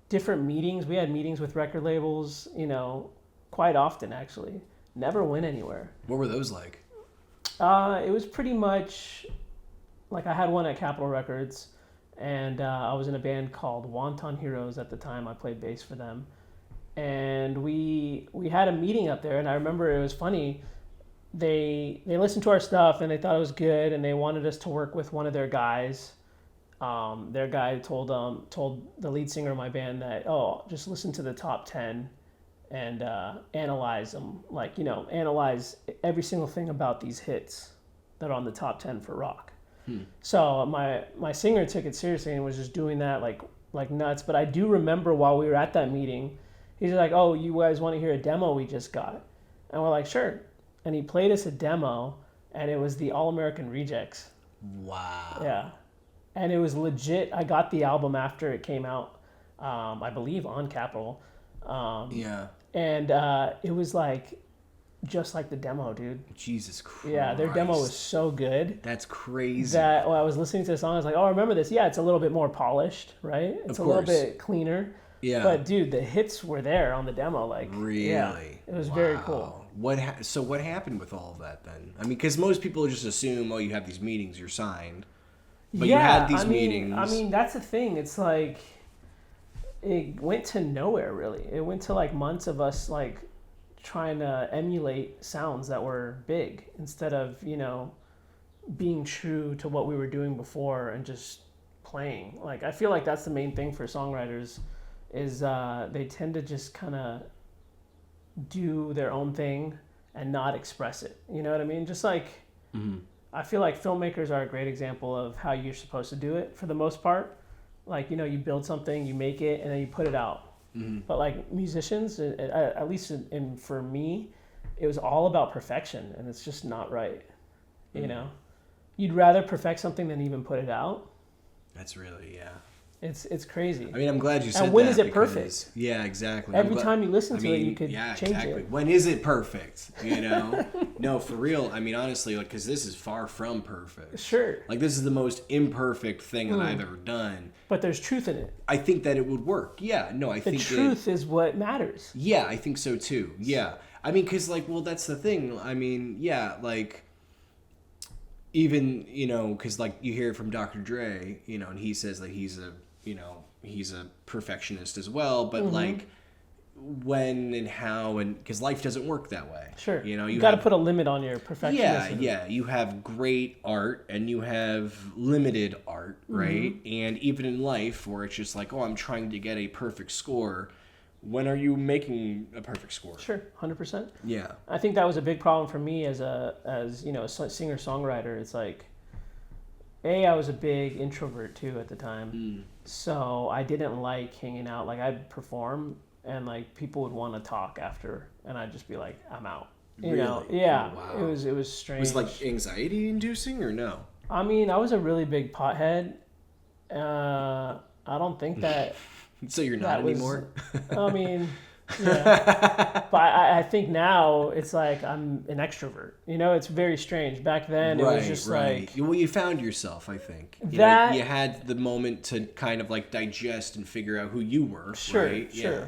different meetings. We had meetings with record labels, you know, quite often actually. Never went anywhere. What were those like? It was pretty much like I had one at Capitol Records, and I was in a band called Wonton Heroes at the time. I played bass for them, and we had a meeting up there. And I remember it was funny. They listened to our stuff and they thought it was good, and they wanted us to work with one of their guys. Their guy told the lead singer of my band that, oh, just listen to the top 10 and analyze them, like, you know, analyze every single thing about these hits that are on the top 10 for rock. So my singer took it seriously and was just doing that like nuts. But I do remember while we were at that meeting, he's like, oh, you guys want to hear a demo we just got? And we're like, sure. And he played us a demo, and it was the All American Rejects. Wow. Yeah. And it was legit. I got the album after it came out, I believe on Capitol. Yeah. And it was like, just like the demo, dude. Jesus Christ. Yeah, their demo was so good. That's crazy. That when I was listening to the song, I was like, oh, I remember this. Yeah, it's a little bit more polished, right? It's a little bit cleaner. Yeah. But dude, the hits were there on the demo. Like, really? Yeah, it was very cool. So what happened with all of that then? I mean, because most people just assume, oh, you have these meetings, you're signed. But you had these meetings. I mean, that's the thing. It's like it went to nowhere really. It went to like months of us like trying to emulate sounds that were big instead of, being true to what we were doing before and just playing. Like I feel like that's the main thing for songwriters is they tend to just kind of do their own thing and not express it. You know what I mean? Just like I feel like filmmakers are a great example of how you're supposed to do it for the most part. Like, you build something, you make it, and then you put it out. But like musicians, at least for me, it was all about perfection, and it's just not right. You'd rather perfect something than even put it out. That's really, yeah. It's crazy. I mean, I'm glad you said that. And when is it perfect? Yeah, exactly. Every time you listen to it, you could change it. When is it perfect? No, for real. I mean, honestly, like, because this is far from perfect. Sure. Like, this is the most imperfect thing that I've ever done. But there's truth in it. I think that it would work. Yeah, no, I think the truth is what matters. Yeah, I think so too. Yeah. I mean, because, like, well, that's the thing. I mean, yeah, like, even, because, like, you hear it from Dr. Dre, and he says that he's a perfectionist as well, but like when and how, and because life doesn't work that way. Sure. You got to put a limit on your perfectionism. Yeah. You have great art and you have limited art, right? And even in life where it's just like, oh, I'm trying to get a perfect score. When are you making a perfect score? Sure, 100%. Yeah. I think that was a big problem for me as a singer-songwriter. It's like, I was a big introvert too at the time. So I didn't like hanging out. Like I'd perform and like people would want to talk after and I'd just be like, I'm out. You know? Yeah. Oh, wow. It was strange. Was it like anxiety inducing or no? I mean, I was a really big pothead. I don't think that So you're not anymore? I mean, yeah. But I think now it's like I'm an extrovert. It's very strange. Back then it was just like... Well, you found yourself, I think. You had the moment to kind of like digest and figure out who you were, sure, right? Sure. Yeah.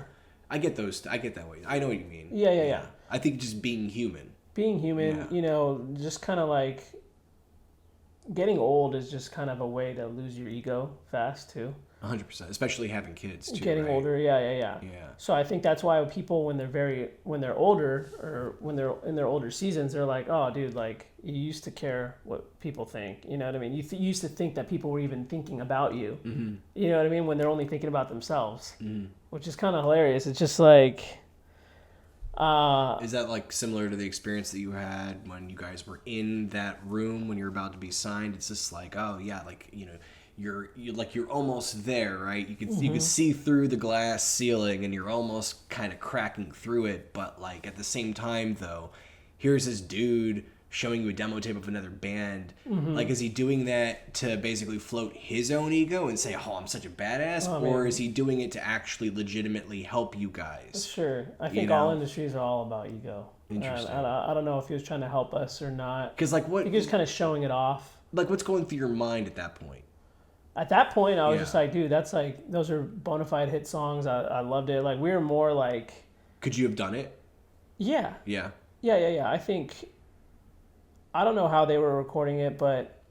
I get that way. I know what you mean. Yeah. I think just being human. Just kind of like... Getting old is just kind of a way to lose your ego fast, too. 100%, especially having kids too. Getting older, yeah. So I think that's why people, when they're older or when they're in their older seasons, they're like, oh, dude, like you used to care what people think. You know what I mean? You used to think that people were even thinking about you. You know what I mean? When they're only thinking about themselves, which is kind of hilarious. It's just like. Is that like similar to the experience that you had when you guys were in that room when you're about to be signed? It's just like, oh yeah, like you're almost there, right? You can see through the glass ceiling and you're almost kind of cracking through it, but like at the same time though, here's this dude showing you a demo tape of another band. Like, is he doing that to basically float his own ego and say, oh, I'm such a badass? Or is he doing it to actually legitimately help you guys? Sure. I think all industries are all about ego. Interesting. I don't know if he was trying to help us or not. Because like what? He was kind of showing it off. Like what's going through your mind at that point? At that point, I was just like, dude, that's like, those are bona fide hit songs. I loved it. Like, we were more like... Could you have done it? Yeah. Yeah. Yeah. I think... I don't know how they were recording it, but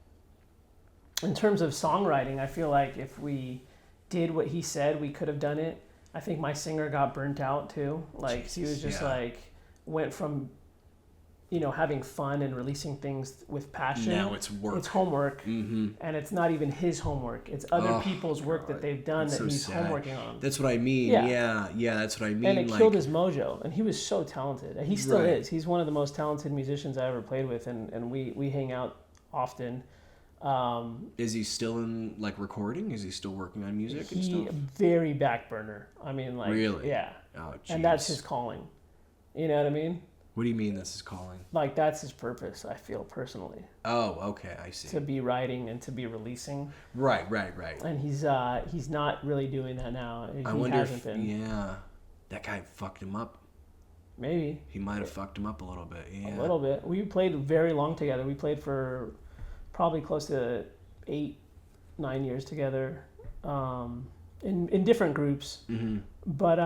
in terms of songwriting, I feel like if we did what he said, we could have done it. I think my singer got burnt out too. Like, he was just went from, having fun and releasing things with passion. Now it's work. It's homework. And it's not even his homework. It's other people's work that they've done that he's homeworking on. That's what I mean. Yeah, that's what I mean. And it killed his mojo. And he was so talented. And he still is. He's one of the most talented musicians I ever played with. And we hang out often. Is he still in recording? Is he still working on music and stuff? Very back burner. I mean, really? Yeah. Oh, geez. And that's his calling. You know what I mean? What do you mean that's his calling? Like, that's his purpose, I feel, personally. Oh, okay, I see. To be writing and to be releasing. Right. And he's not really doing that now. I wonder if that guy fucked him up. Maybe. He might have fucked him up a little bit, yeah. A little bit. We played very long together. We played for probably close to 8-9 years together in different groups. But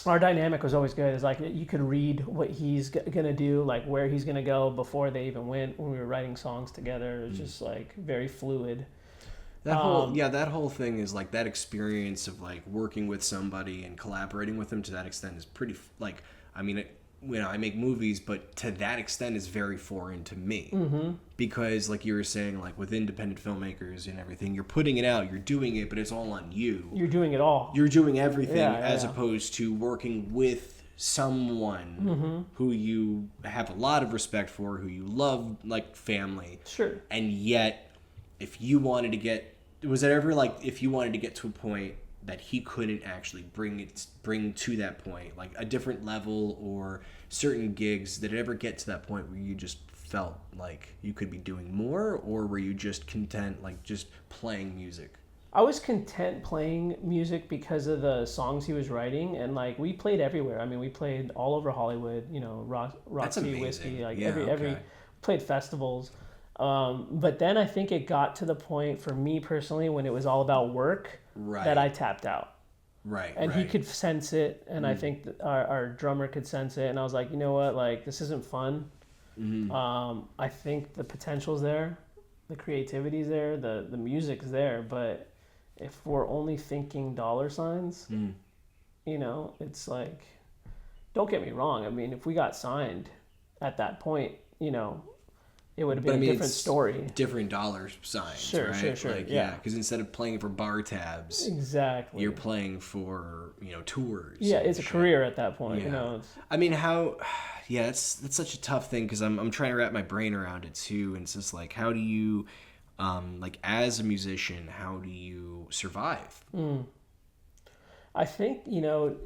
Our dynamic was always good. It's like you could read what he's gonna do, like where he's gonna go before they even went. When we were writing songs together, it was just like very fluid. That whole thing is like that experience of like working with somebody and collaborating with them to that extent is pretty like, I mean, I make movies, but to that extent is very foreign to me. Because like you were saying, like with independent filmmakers and everything, you're putting it out, you're doing it, but it's all on you. You're doing it all. You're doing everything as opposed to working with someone who you have a lot of respect for, who you love like family. Sure. And yet, if you wanted to get, was it ever like if you wanted to get to a point that he couldn't actually bring to that point, like a different level or certain gigs, did it ever get to that point where you just felt like you could be doing more, or were you just content like just playing music? I was content playing music because of the songs he was writing, and like we played everywhere. I mean, we played all over Hollywood, you know, Roxy, Whiskey, like every played festivals. But then I think it got to the point for me personally when it was all about work that I tapped out. Right. And he could sense it, and I think that our drummer could sense it, and I was like, you know what, like this isn't fun. I think the potential's there, the creativity's there, the music's there, but if we're only thinking dollar signs, you know, it's like, don't get me wrong. I mean, if we got signed at that point, you know, it would have been a different story. Different dollar signs, sure, right? Sure. Like, yeah, because instead of playing for bar tabs, exactly, you're playing for, you know, tours. Yeah, it's a career at that point. Yeah. You know, I mean, how? Yeah, that's such a tough thing because I'm trying to wrap my brain around it too, and it's just like, how do you, like as a musician, how do you survive? I think, you know,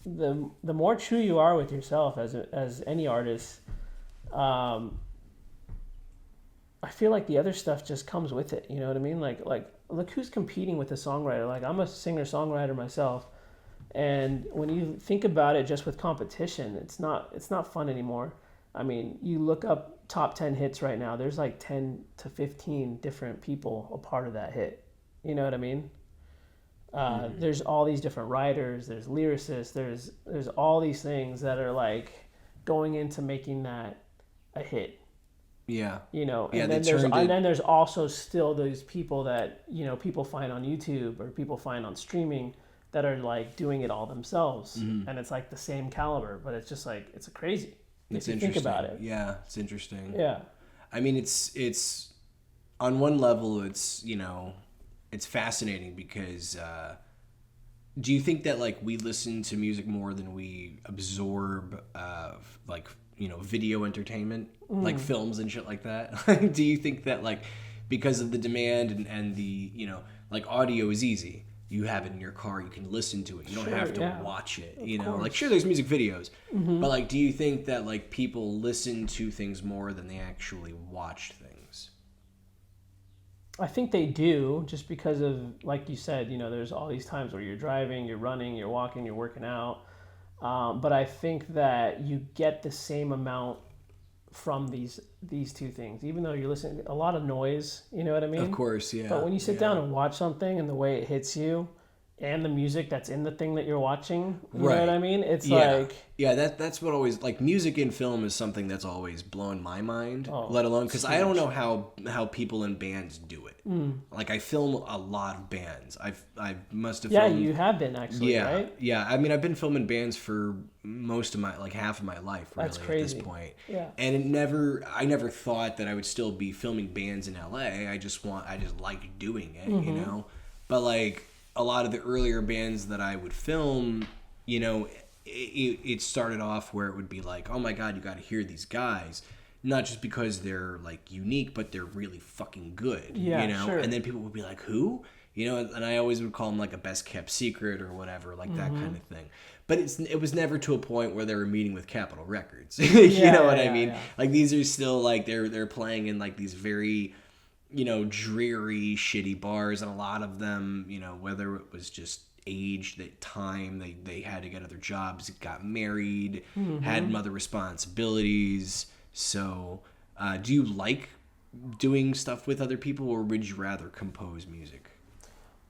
the more true you are with yourself as any artist, I feel like the other stuff just comes with it. You know what I mean? Like look who's competing with a songwriter. Like I'm a singer-songwriter myself, and when you think about it, just with competition, it's not fun anymore. I mean, you look up top 10 hits right now. There's like 10 to 15 different people a part of that hit. You know what I mean? There's all these different writers. There's lyricists. There's all these things that are like going into making that a hit. Yeah. You know, yeah, and then there's also still those people that, you know, people find on YouTube or people find on streaming that are like doing it all themselves, and it's like the same caliber, but it's just like it's crazy. If you think about it. Yeah, it's interesting. Yeah. I mean, it's on one level, it's, you know, it's fascinating because do you think that like we listen to music more than we absorb like, you know, video entertainment, like films and shit like that? Do you think that like because of the demand and the, you know, like audio is easy, you have it in your car, you can listen to it, you don't have to watch it, you know, like sure there's music videos, but like do you think that like people listen to things more than they actually watch things? I think they do, just because of, like you said, you know, there's all these times where you're driving, you're running, you're walking, you're working out. But I think that you get the same amount from these two things, even though you're listening a lot of noise, you know what I mean? Of course, yeah. But when you sit down and watch something and the way it hits you and the music that's in the thing that you're watching, you know what I mean? It's like... Yeah, that's what always... Like, music in film is something that's always blown my mind, let alone... Because I don't know how people in bands do it. Like, I film a lot of bands. I must have filmed... Yeah, you have been, actually, right? Yeah, I mean, I've been filming bands for most of my... Like, half of my life, really, that's crazy. At this point. Yeah. And I never thought that I would still be filming bands in LA. I just like doing it, you know? But, like... A lot of the earlier bands that I would film, you know, it started off where it would be like, oh my God, you got to hear these guys. Not just because they're like unique, but they're really fucking good, you know? Sure. And then people would be like, who? You know, and I always would call them like a best kept secret or whatever, like that kind of thing. But it was never to a point where they were meeting with Capitol Records. You know what I mean? Yeah. Like these are still like, they're playing in like these very... you know, dreary, shitty bars, and a lot of them, you know, whether it was just age, that time, they had to get other jobs, got married, had other responsibilities. So, do you like doing stuff with other people, or would you rather compose music?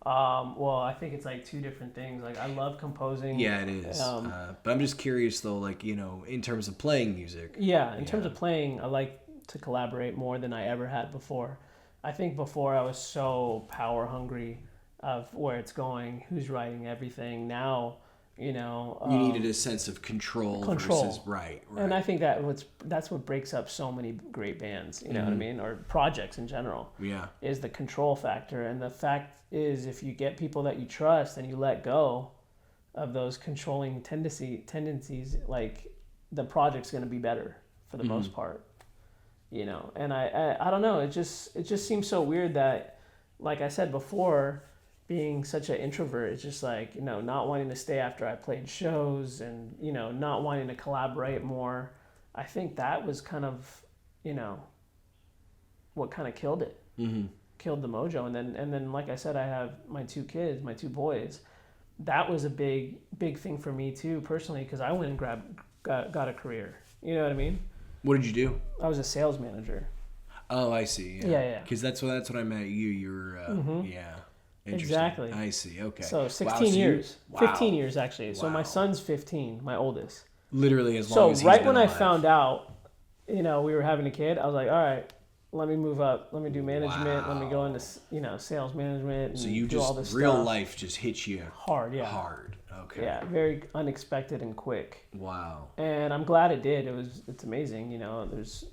Well, I think it's like two different things. Like I love composing. Yeah, it is. But I'm just curious though, like, you know, in terms of playing music. Yeah, in terms of playing, I like to collaborate more than I ever had before. I think before I was so power hungry of where it's going, who's writing everything. Now, you know, You needed a sense of control. Versus right. And I think that's what breaks up so many great bands. You know what I mean, or projects in general. Yeah. Is the control factor, and the fact is, if you get people that you trust and you let go of those controlling tendencies, like the project's going to be better for the most part. You know, and I don't know. It just seems so weird that, like I said before, being such an introvert, it's just like, you know, not wanting to stay after I played shows and, you know, not wanting to collaborate more. I think that was kind of, you know, what kind of killed it. Killed the mojo. And then like I said, I have my two kids, my two boys. That was a big thing for me too, personally, because I went and got a career. You know what I mean? What did you do? I was a sales manager. Oh, I see. Yeah. Because that's what I met you. You were, yeah. Exactly. I see. Okay. So 16 years. Wow. 15 years, actually. So my son's 15, my oldest. Literally as long as he's So right been when alive. I found out, you know, we were having a kid, I was like, all right, let me move up. Let me do management. Let me go into, you know, sales management and So you do all just, this real stuff. life just hit you Hard, yeah. hard. Okay. Yeah, very unexpected and quick. Wow. And I'm glad it did. It's amazing, you know. There's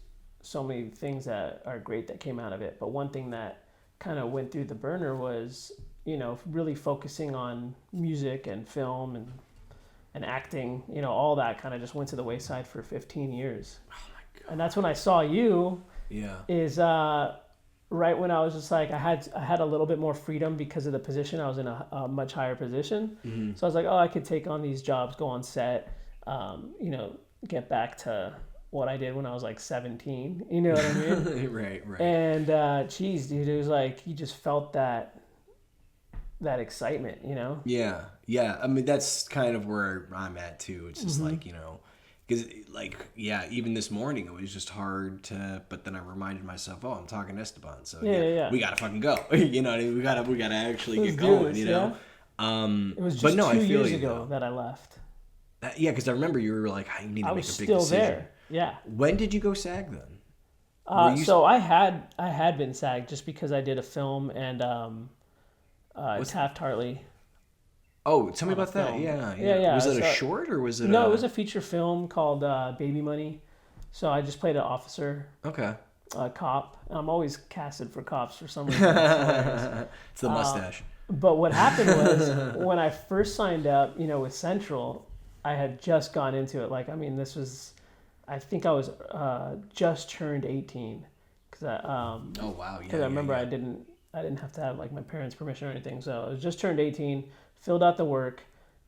so many things that are great that came out of it. But one thing that kind of went through the burner was, you know, really focusing on music and film and acting. You know, all that kind of just went to the wayside for 15 years. Oh my God. And that's when I saw you. Yeah. Is right when I was just like, I had a little bit more freedom because of the position. I was in a much higher position. So I was like, oh, I could take on these jobs, go on set, you know, get back to what I did when I was like 17. You know what I mean? Right. And geez, dude, it was like you just felt that excitement, you know? Yeah. I mean, that's kind of where I'm at too. It's just like, you know, because like, yeah, even this morning it was just hard to, but then I reminded myself, oh, I'm talking to Esteban, so Yeah. we gotta fucking go. You know what I mean? We gotta actually Let's get do going. this, You know? It was just but no, 2 I feel years you, ago though. that I left. Yeah, because I remember you were like, I need to I make was a big still decision. there. Yeah. When did you go SAG then? So I had been SAG just because I did a film and Taft-Hartley. Oh, tell me about that. film. Yeah. Was it a short or was it? No, it was a feature film called Baby Money. So I just played an officer, Okay. a cop. I'm always casted for cops for some reason. It's hilarious. It's the mustache. But what happened was when I first signed up, you know, with Central, I had just gone into it. Like, I mean, I think I was just turned 18 because Oh wow. Yeah. because I remember I didn't have to have like my parents' permission or anything. So I was just turned 18, filled out the work,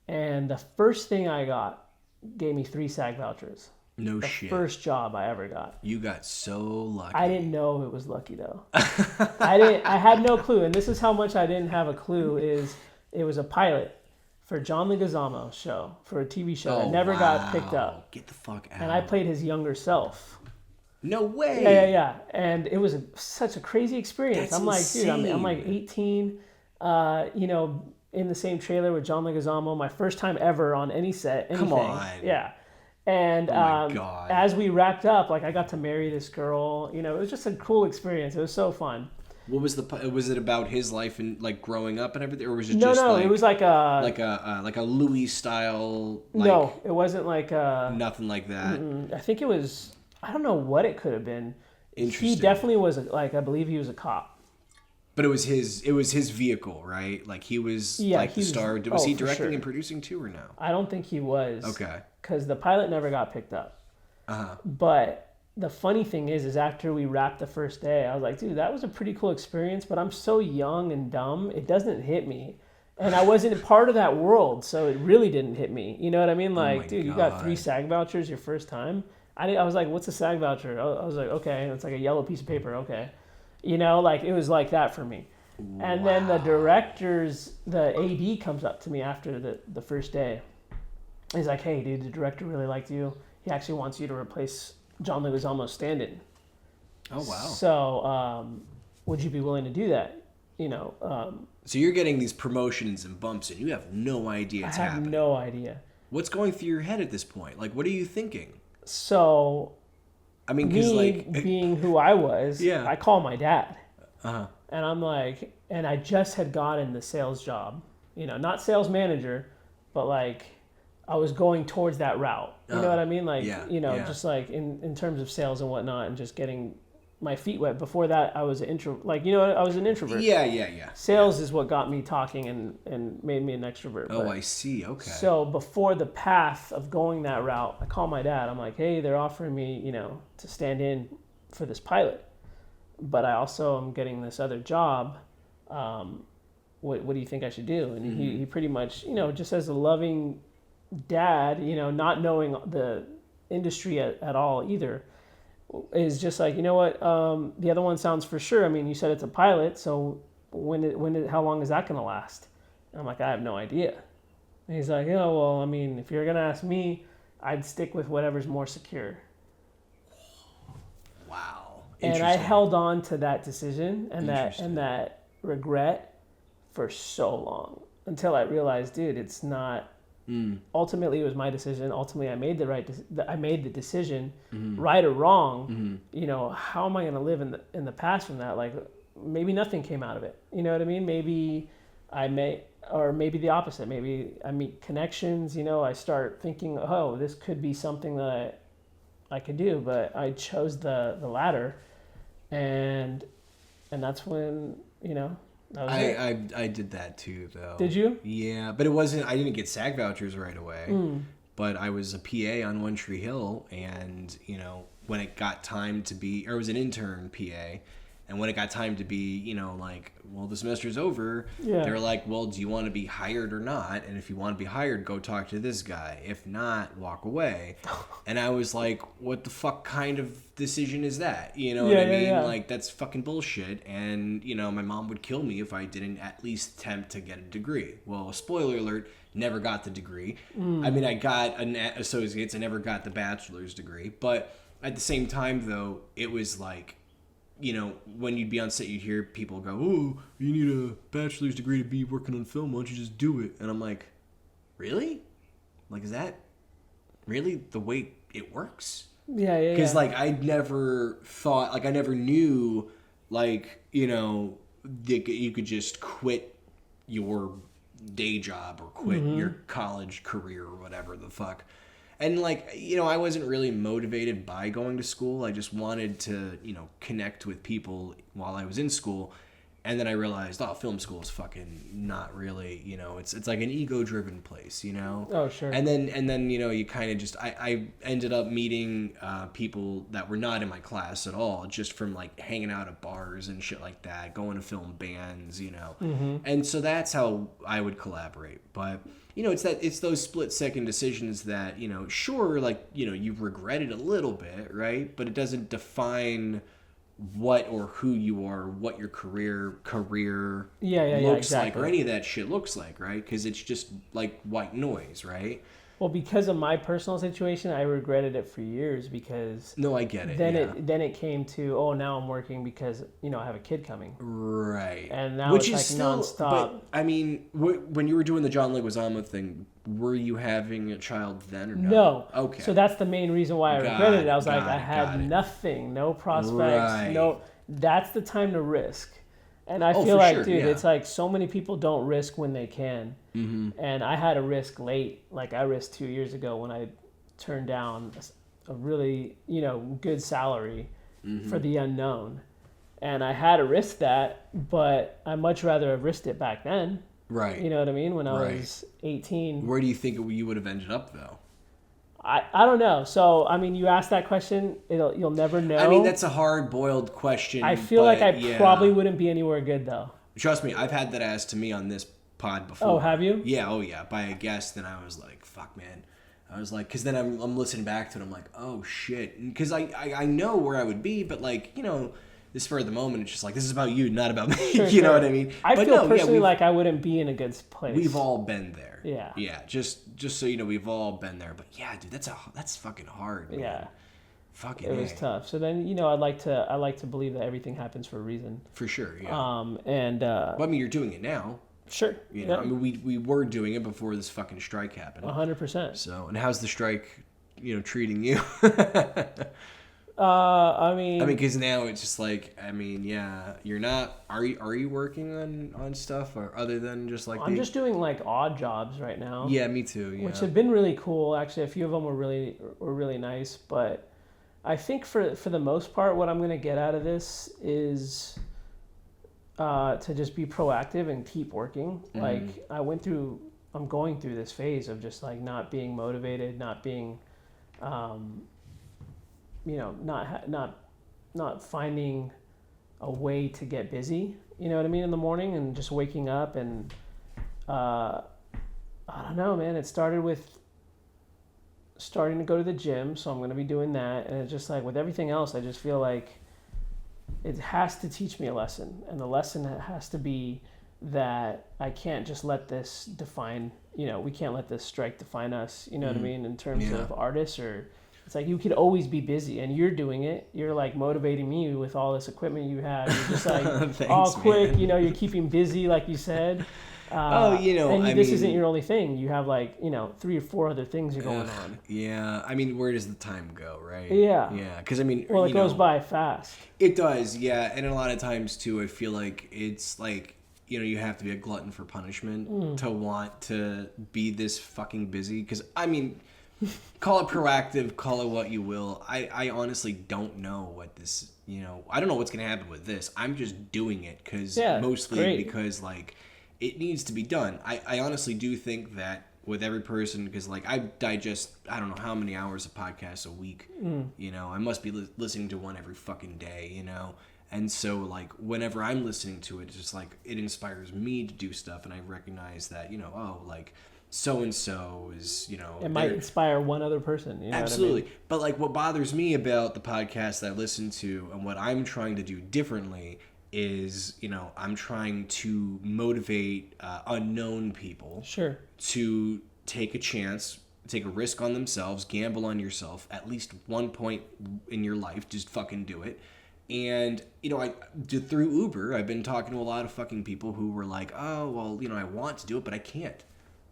and the first thing I got gave me 3 SAG vouchers. No The shit. first job I ever got. You got so lucky. I didn't know it was lucky though. I had no clue, and this is how much I didn't have a clue. Is it was a pilot for John Leguizamo show, for a TV show that never got picked up, Get the fuck out. and I played his younger self. No way. Yeah. And it was such a crazy experience. That's I'm like, dude, I'm insane. like 18, you know, in the same trailer with John Leguizamo, my first time ever on any set, anything. Come on. Yeah. And Oh my God. as we wrapped up, like I got to marry this girl. You know, it was just a cool experience. It was so fun. What was was it about his life and like growing up and everything, or was it No, just like, it was like a Louis style? Like, no, it wasn't like nothing like that. I think it was. I don't know what it could have been. Interesting. He definitely was I believe he was a cop. But it was his vehicle, right? Like he was like the star. Was he for directing sure. and producing too, or no? I don't think he was. Okay. Because the pilot never got picked up. But the funny thing is after we wrapped the first day, I was like, dude, that was a pretty cool experience, but I'm so young and dumb, it doesn't hit me. And I wasn't part of that world, so it really didn't hit me. You know what I mean? Like, my dude, you got 3 God. SAG vouchers your first time. I was like, what's a SAG voucher? I was like, okay. And it's like a yellow piece of paper. Okay. You know, like it was like that for me. And then the the AD comes up to me after the first day. He's like, hey, dude, the director really liked you. He actually wants you to replace John Leguizamo's stand-in. Oh wow. So would you be willing to do that? You know, So you're getting these promotions and bumps, and you have no idea it's happening. I have no idea. What's going through your head at this point? Like, what are you thinking? So, I mean, because like being who I was, yeah. I call my dad, uh-huh. and I'm like, and I just had gotten the sales job, not sales manager, but like I was going towards that route. You know what I mean? Like, just like in terms of sales and whatnot, and just getting my feet wet. Before that, I was I was an introvert. Yeah. Sales is what got me talking and made me an extrovert. Oh, I see. Okay. So before the path of going that route, I call my dad. I'm like, hey, they're offering me, to stand in for this pilot, but I also am getting this other job. What do you think I should do? And he pretty much, just as a loving dad, not knowing the industry at all either, is just like, what, the other one sounds for sure. I mean, you said it's a pilot, so how long is that going to last? And I'm like, I have no idea. And he's like, well, I mean, if you're going to ask me, I'd stick with whatever's more secure. Wow. And I held on to that decision and that regret for so long until I realized, dude, it's not. Ultimately, it was my decision. Ultimately, I made the decision, right or wrong. How am I going to live in the past from that? Like, maybe nothing came out of it. You know what I mean? Maybe or maybe the opposite. Maybe I meet connections. I start thinking, oh, this could be something that I could do. But I chose the latter, and that's when I did that too, though. Did you? Yeah, but it wasn't. I didn't get SAG vouchers right away. But I was a PA on One Tree Hill, and when it got time to be, or I was an intern PA, and when it got time to be, the semester's over. Yeah. They were like, well, do you want to be hired or not? And if you want to be hired, go talk to this guy. If not, walk away. And I was like, what the fuck kind of decision is that? You know what I mean? Yeah. Like, that's fucking bullshit. And, my mom would kill me if I didn't at least attempt to get a degree. Well, spoiler alert, never got the degree. I mean, I got an associate's. I never got the bachelor's degree. But at the same time, though, it was like, when you'd be on set, you'd hear people go, oh, you need a bachelor's degree to be working on film. Why don't you just do it? And I'm like, really? Like, is that really the way it works? Yeah. Because, I never thought, I never knew, that you could just quit your day job or quit your college career or whatever the fuck. And, I wasn't really motivated by going to school. I just wanted to, connect with people while I was in school. And then I realized, film school is fucking not really, it's like an ego-driven place, Oh, sure. And then you kind of just, I ended up meeting people that were not in my class at all, just from, hanging out at bars and shit like that, going to film bands, And so that's how I would collaborate. But, it's those split-second decisions that, sure, you regret it a little bit, right? But it doesn't define what or who you are, what your career looks like, or any of that shit looks like, right? Because it's just like white noise, right? Well, because of my personal situation, I regretted it for years because... No, I get it. Then it came to, now I'm working because, I have a kid coming. Right. And now it's still, nonstop. But, I mean, when you were doing the John Leguizamo thing, were you having a child then or no? No. Okay. So that's the main reason why I regretted it. I was like, I had nothing, no prospects, no... That's the time to risk. And I feel like, dude, it's like so many people don't risk when they can. Mm-hmm. And I had a risk late. Like I risked 2 years ago when I turned down a really, good salary for the unknown. And I had to risk that, but I much rather have risked it back then. Right. You know what I mean? When I was 18. Where do you think you would have ended up though? I don't know. So, I mean, you ask that question, you'll never know. I mean, that's a hard-boiled question. I feel like I probably wouldn't be anywhere good, though. Trust me, I've had that asked to me on this pod before. Oh, have you? Yeah, by a guest. Then I was like, fuck, man. I was like, because then I'm listening back to it. I'm like, oh, shit. Because I know where I would be, but, this spur of the moment, it's just like, this is about you, not about me. Sure, you know what I mean? I feel personally like I wouldn't be in a good place. We've all been there. Yeah. Yeah, just so you know, we've all been there. But yeah, dude, that's fucking hard, man. Yeah. Fucking it was A. tough. So then, you know, I like to believe that everything happens for a reason. For sure, yeah. And Well, I mean, you're doing it now. sure, You know, I mean, we were doing it before this fucking strike happened. 100%. So, and how's the strike, you know, treating you? I mean, because now it's just like, I mean, yeah, you're not. Are you working on stuff or other than just like? I'm just doing like odd jobs right now. Yeah, me too. Yeah. Which have been really cool. Actually, a few of them were really nice. But I think for the most part, what I'm gonna get out of this is to just be proactive and keep working. Mm-hmm. Like I'm going through this phase of just like not being motivated, not being, you know, not finding a way to get busy. You know what I mean, in the morning, and just waking up and I don't know, man. It started with starting to go to the gym, so I'm going to be doing that. And it's just like with everything else, I just feel like it has to teach me a lesson. And the lesson has to be that I can't just let this define, you know, we can't let this strike define us, you know what I mean, in terms of artists. Or it's like you could always be busy, and you're doing it. You're like motivating me with all this equipment you have. You're just like Thanks, all quick, man. you know, you're keeping busy, like you said. You know, and I this mean, isn't your only thing. You have like, you know, 3 or 4 other things you're going on. Yeah, I mean, where does the time go, right? Yeah. Yeah, because I mean, Well, it goes by fast. It does, yeah, and a lot of times too, I feel like it's like, you know, you have to be a glutton for punishment to want to be this fucking busy. Because I mean, call it proactive, call it what you will. I honestly don't know what this, you know, I don't know what's gonna happen with this. I'm just doing it because mostly because like it needs to be done. I honestly do think that with every person, because like I digest I don't know how many hours of podcasts a week. You know, I must be listening to one every fucking day. You know. And so, like, whenever I'm listening to it, it's just, like, it inspires me to do stuff. And I recognize that, you know, oh, like, so-and-so is, you know... It might inspire one other person, you know Absolutely. what I mean? But, like, what bothers me about the podcast that I listen to and what I'm trying to do differently is, you know, I'm trying to motivate unknown people... Sure. ...to take a chance, take a risk on themselves, gamble on yourself at least one point in your life. Just fucking do it. And, you know, through Uber, I've been talking to a lot of fucking people who were like, oh, well, you know, I want to do it, but I can't.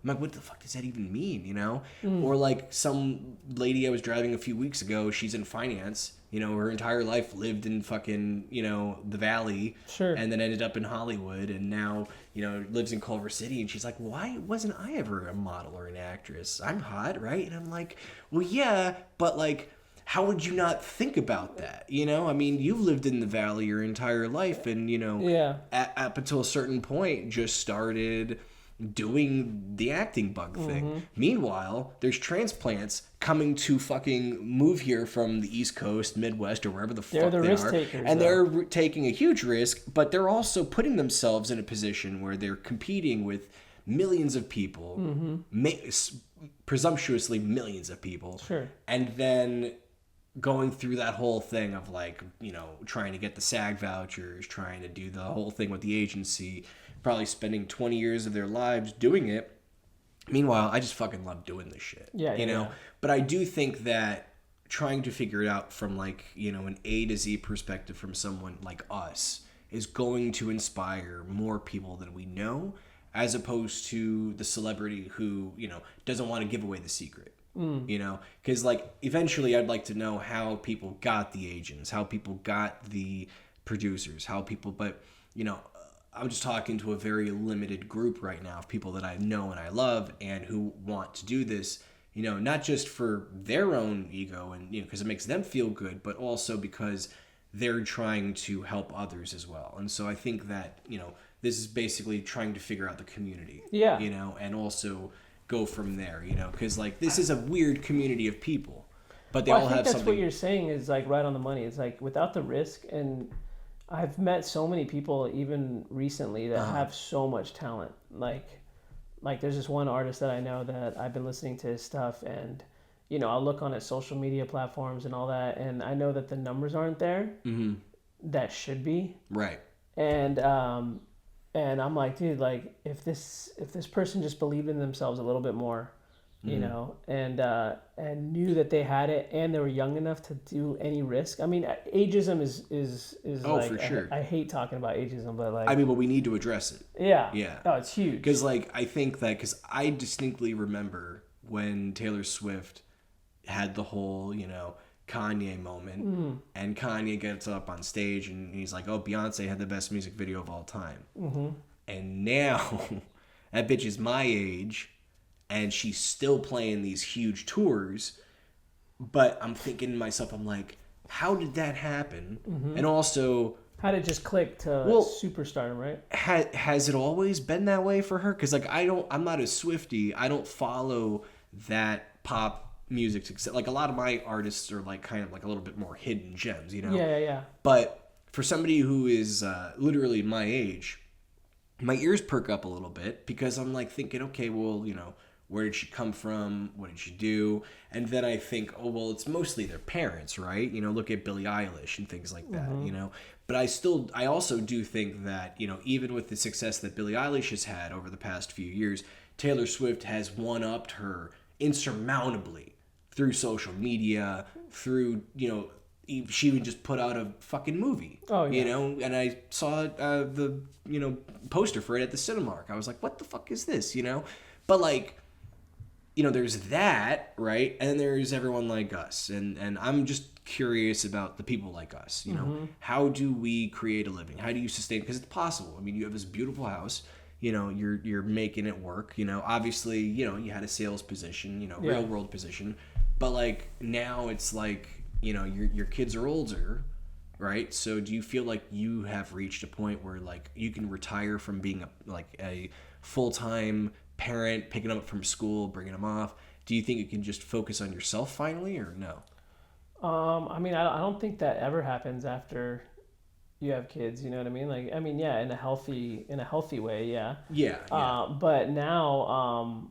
I'm like, what the fuck does that even mean, you know? Or like some lady I was driving a few weeks ago, she's in finance, you know, her entire life lived in fucking, you know, the Valley. Sure. And then ended up in Hollywood and now, you know, lives in Culver City. And she's like, why wasn't I ever a model or an actress? I'm hot, right? And I'm like, well, yeah, but like... how would you not think about that? You know, I mean, you've lived in the Valley your entire life and, you know, up until a certain point, just started doing the acting bug thing. Meanwhile, there's transplants coming to fucking move here from the East Coast, Midwest, or wherever the fuck they risk are. takers, and they're taking a huge risk, but they're also putting themselves in a position where they're competing with millions of people, presumptuously millions of people. Sure. And then... going through that whole thing of like, you know, trying to get the SAG vouchers, trying to do the whole thing with the agency, probably spending 20 years of their lives doing it. Meanwhile, I just fucking love doing this shit. You know? But I do think that trying to figure it out from like, you know, an A to Z perspective from someone like us is going to inspire more people than we know, as opposed to the celebrity who, you know, doesn't want to give away the secret. You know, because like eventually I'd like to know how people got the agents, how people got the producers, how people, but you know, I'm just talking to a very limited group right now of people that I know and I love and who want to do this, you know, not just for their own ego and, you know, because it makes them feel good, but also because they're trying to help others as well. And so I think that, you know, this is basically trying to figure out the community, you know, and also go from there, you know, because like this is a weird community of people, but they all have something. I think that's what you're saying is like right on the money. It's like without the risk, and I've met so many people even recently that have so much talent. Like there's this one artist that I know that I've been listening to his stuff, and you know, I'll look on his social media platforms and all that, and I know that the numbers aren't there that should be. Right. And I'm like, dude, like if this person just believed in themselves a little bit more, you know, and knew that they had it, and they were young enough to do any risk. I mean, ageism is Oh, like, for sure. I hate talking about ageism, but like, I mean, but we need to address it. yeah, Yeah. oh, it's huge. Because, like, I think that, because I distinctly remember when Taylor Swift had the whole, you know, Kanye moment, and Kanye gets up on stage and he's like, oh, Beyonce had the best music video of all time. And now, that bitch is my age, and she's still playing these huge tours, but I'm thinking to myself, I'm like, how did that happen? And also, how did it just click to superstardom, right? has it always been that way for her? Because like I'm not a Swiftie. I don't follow that pop music success. Like a lot of my artists are like kind of like a little bit more hidden gems, you know? Yeah. But for somebody who is literally my age, my ears perk up a little bit because I'm like thinking, okay, well, you know, where did she come from? What did she do? And then I think, oh, well, it's mostly their parents, right? You know, look at Billie Eilish and things like that, you know? But I also do think that, you know, even with the success that Billie Eilish has had over the past few years, Taylor Swift has one-upped her insurmountably through social media, through, you know, she would just put out a fucking movie, you know, and I saw the, you know, poster for it at the Cinemark. I was like, what the fuck is this, you know? But like, you know, there's that, right? And then there's everyone like us. And I'm just curious about the people like us, you know? How do we create a living? How do you sustain? Because it's possible. I mean, you have this beautiful house, you know, you're making it work, you know? Obviously, you know, you had a sales position, you know, real world position. But like now it's like, you know, your kids are older, right? So do you feel like you have reached a point where like you can retire from being a full-time parent, picking them up from school, bringing them off? Do you think you can just focus on yourself finally, or no? I mean, I don't think that ever happens after you have kids. You know what I mean? Like, I mean, yeah, in a healthy way, yeah. Yeah. But now,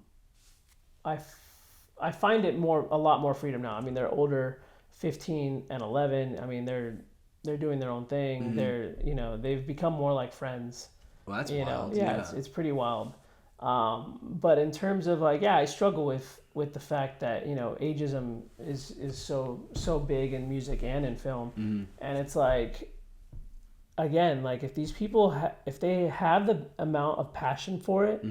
I find it a lot more freedom now. I mean, they're older, 15 and 11. I mean, they're doing their own thing. They're, you know, they've become more like friends. Well, that's you wild. know, yeah. It's pretty wild. But in terms of like, yeah, I struggle with the fact that, you know, ageism is so big in music and in film, and it's like, again, like if these people if they have the amount of passion for it,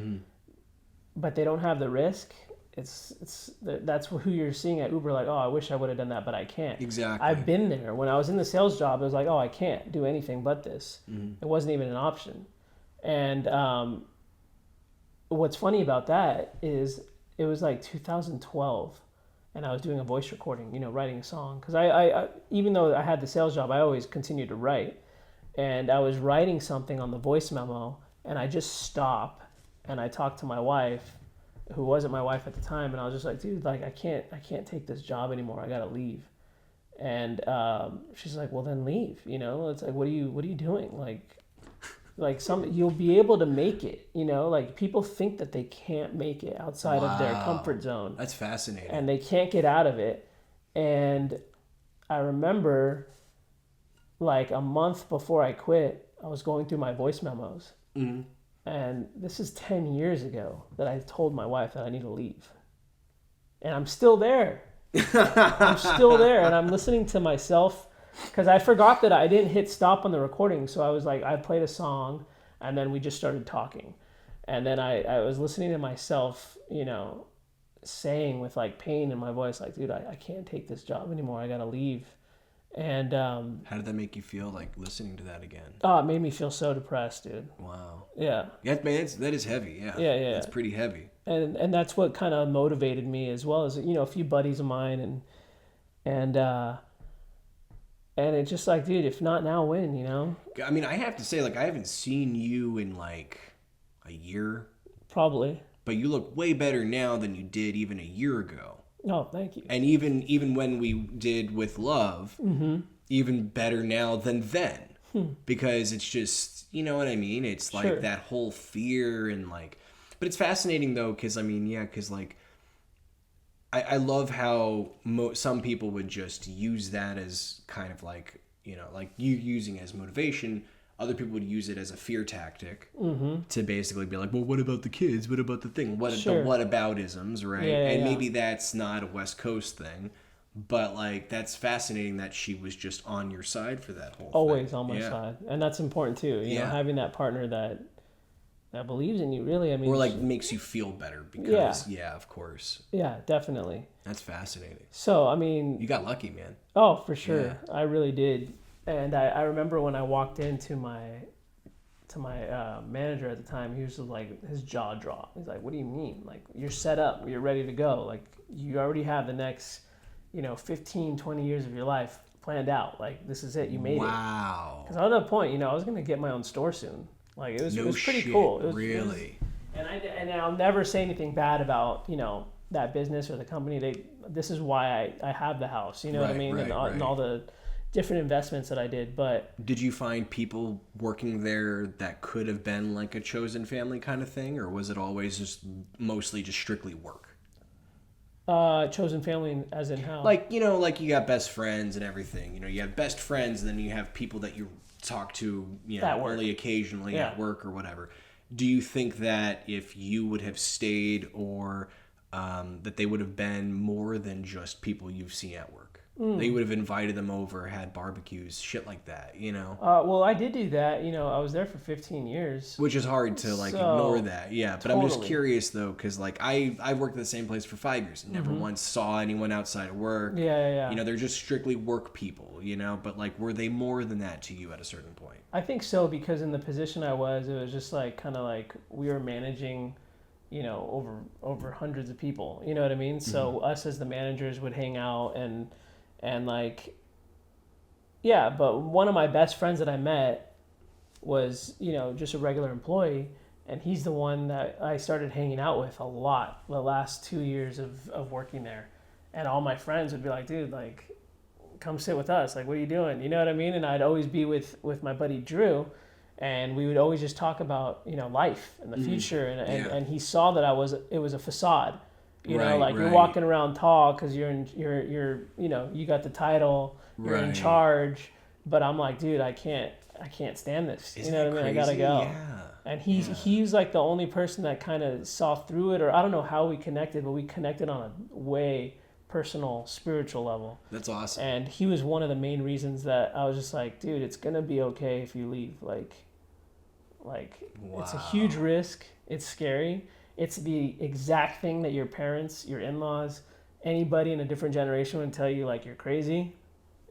but they don't have the risk, that's who you're seeing at Uber. Like, oh, I wish I would have done that, but I can't. Exactly. I've been there. When I was in the sales job, it was like, oh, I can't do anything but this. It wasn't even an option. And what's funny about that is it was like 2012, and I was doing a voice recording, you know, writing a song. Because I even though I had the sales job, I always continued to write. And I was writing something on the voice memo, and I just stop, and I talked to my wife, who wasn't my wife at the time, and I was just like, dude, like I can't take this job anymore. I gotta leave. And she's like, well, then leave. You know, it's like, what are you doing? Like you'll be able to make it, you know, like people think that they can't make it outside of their comfort zone. That's fascinating. And they can't get out of it. And I remember like a month before I quit, I was going through my voice memos. And this is 10 years ago that I told my wife that I need to leave. And I'm still there. I'm still there. And I'm listening to myself, because I forgot that I didn't hit stop on the recording. So I was like, I played a song, and then we just started talking. And then I was listening to myself, you know, saying with like pain in my voice, like, dude, I can't take this job anymore. I got to leave. And how did that make you feel, like listening to that again? Oh, it made me feel so depressed, dude. Wow. Yeah. Yeah, man, that is heavy. Yeah. Yeah. That's pretty heavy. And that's what kind of motivated me, as well as, you know, a few buddies of mine, and it's just like, dude, if not now, when, you know? I mean, I have to say, like, I haven't seen you in like a year. Probably. But you look way better now than you did even a year ago. Oh, thank you. And even when we did With Love, even better now than then. Because it's just, you know what I mean? It's like that whole fear and like... But it's fascinating, though, because, I mean, yeah, because, like, I love how some people would just use that as kind of like, you know, like you using as motivation. Other people would use it as a fear tactic to basically be like, well, what about the kids? What about the thing? The whataboutisms, right? And maybe that's not a West Coast thing, but like that's fascinating that she was just on your side for that whole Always thing. on my side. And that's important too. You know, having that partner that believes in you, really. I mean, or like makes you feel better because, of course. Yeah, definitely. That's fascinating. So, I mean... You got lucky, man. Oh, for sure. Yeah. I really did. And I remember when I walked into my manager at the time, he was just like, his jaw dropped. He's like, what do you mean? Like, you're set up. You're ready to go. Like, you already have the next, 15, 20 years of your life planned out. Like, this is it. You made it. Wow. Because at that point, I was going to get my own store soon. Like, it was pretty cool. It was, really? And I'll never say anything bad about, that business or the company. This is why I have the house, what I mean? And all the different investments that I did. But did you find people working there that could have been like a chosen family kind of thing? Or was it always just mostly just strictly work? Chosen family as in how? Like, like you got best friends and everything. You have best friends and then you have people that you talk to, only occasionally at work or whatever. Do you think that if you would have stayed or that they would have been more than just people you've seen at work? They would have invited them over, had barbecues, shit like that, Well, I did do that. I was there for 15 years. Which is hard to, ignore that. Yeah, but totally. I'm just curious, though, because, I worked at the same place for 5 years. Never once saw anyone outside of work. Yeah. They're just strictly work people, but, were they more than that to you at a certain point? I think so, because in the position I was, it was just, kind of we were managing... over hundreds of people, you know what I mean? So us as the managers would hang out and but one of my best friends that I met was, just a regular employee, and he's the one that I started hanging out with a lot the last 2 years of working there. And all my friends would be like, dude, come sit with us. What are you doing? You know what I mean? And I'd always be with my buddy Drew, and we would always just talk about, life and the future. And he saw that it was a facade, you're walking around tall cause you're you got the title, you're in charge, but I'm like, dude, I can't stand this. Isn't what I mean? Crazy? I gotta go. Yeah. And he's the only person that kind of saw through it, or I don't know how we connected, but we connected on a way personal, spiritual level. That's awesome. And he was one of the main reasons that I was just like, dude, it's gonna be okay if you leave. It's a huge risk. It's scary. It's the exact thing that your parents, your in-laws, anybody in a different generation would tell you you're crazy.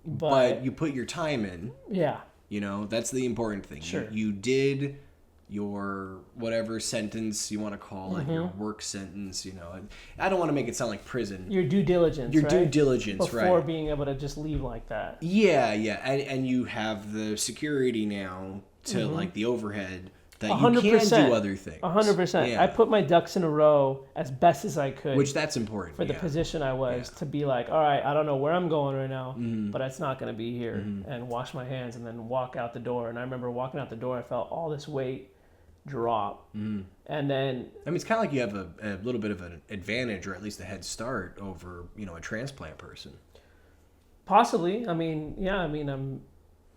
But you put your time in. Yeah. That's the important thing. Sure. You did your whatever sentence you want to call it, your work sentence, I don't want to make it sound like prison. Your due diligence, due diligence, before being able to just leave like that. Yeah. And you have the security now to the overhead that 100%. You can do other things. 100%. Yeah. I put my ducks in a row as best as I could. Which that's important. For the position I was, to be like, all right, I don't know where I'm going right now, but it's not going to be here. And wash my hands and then walk out the door. And I remember walking out the door, I felt all this weight drop. And then... it's kind of like you have a little bit of an advantage, or at least a head start over, a transplant person. Possibly. I'm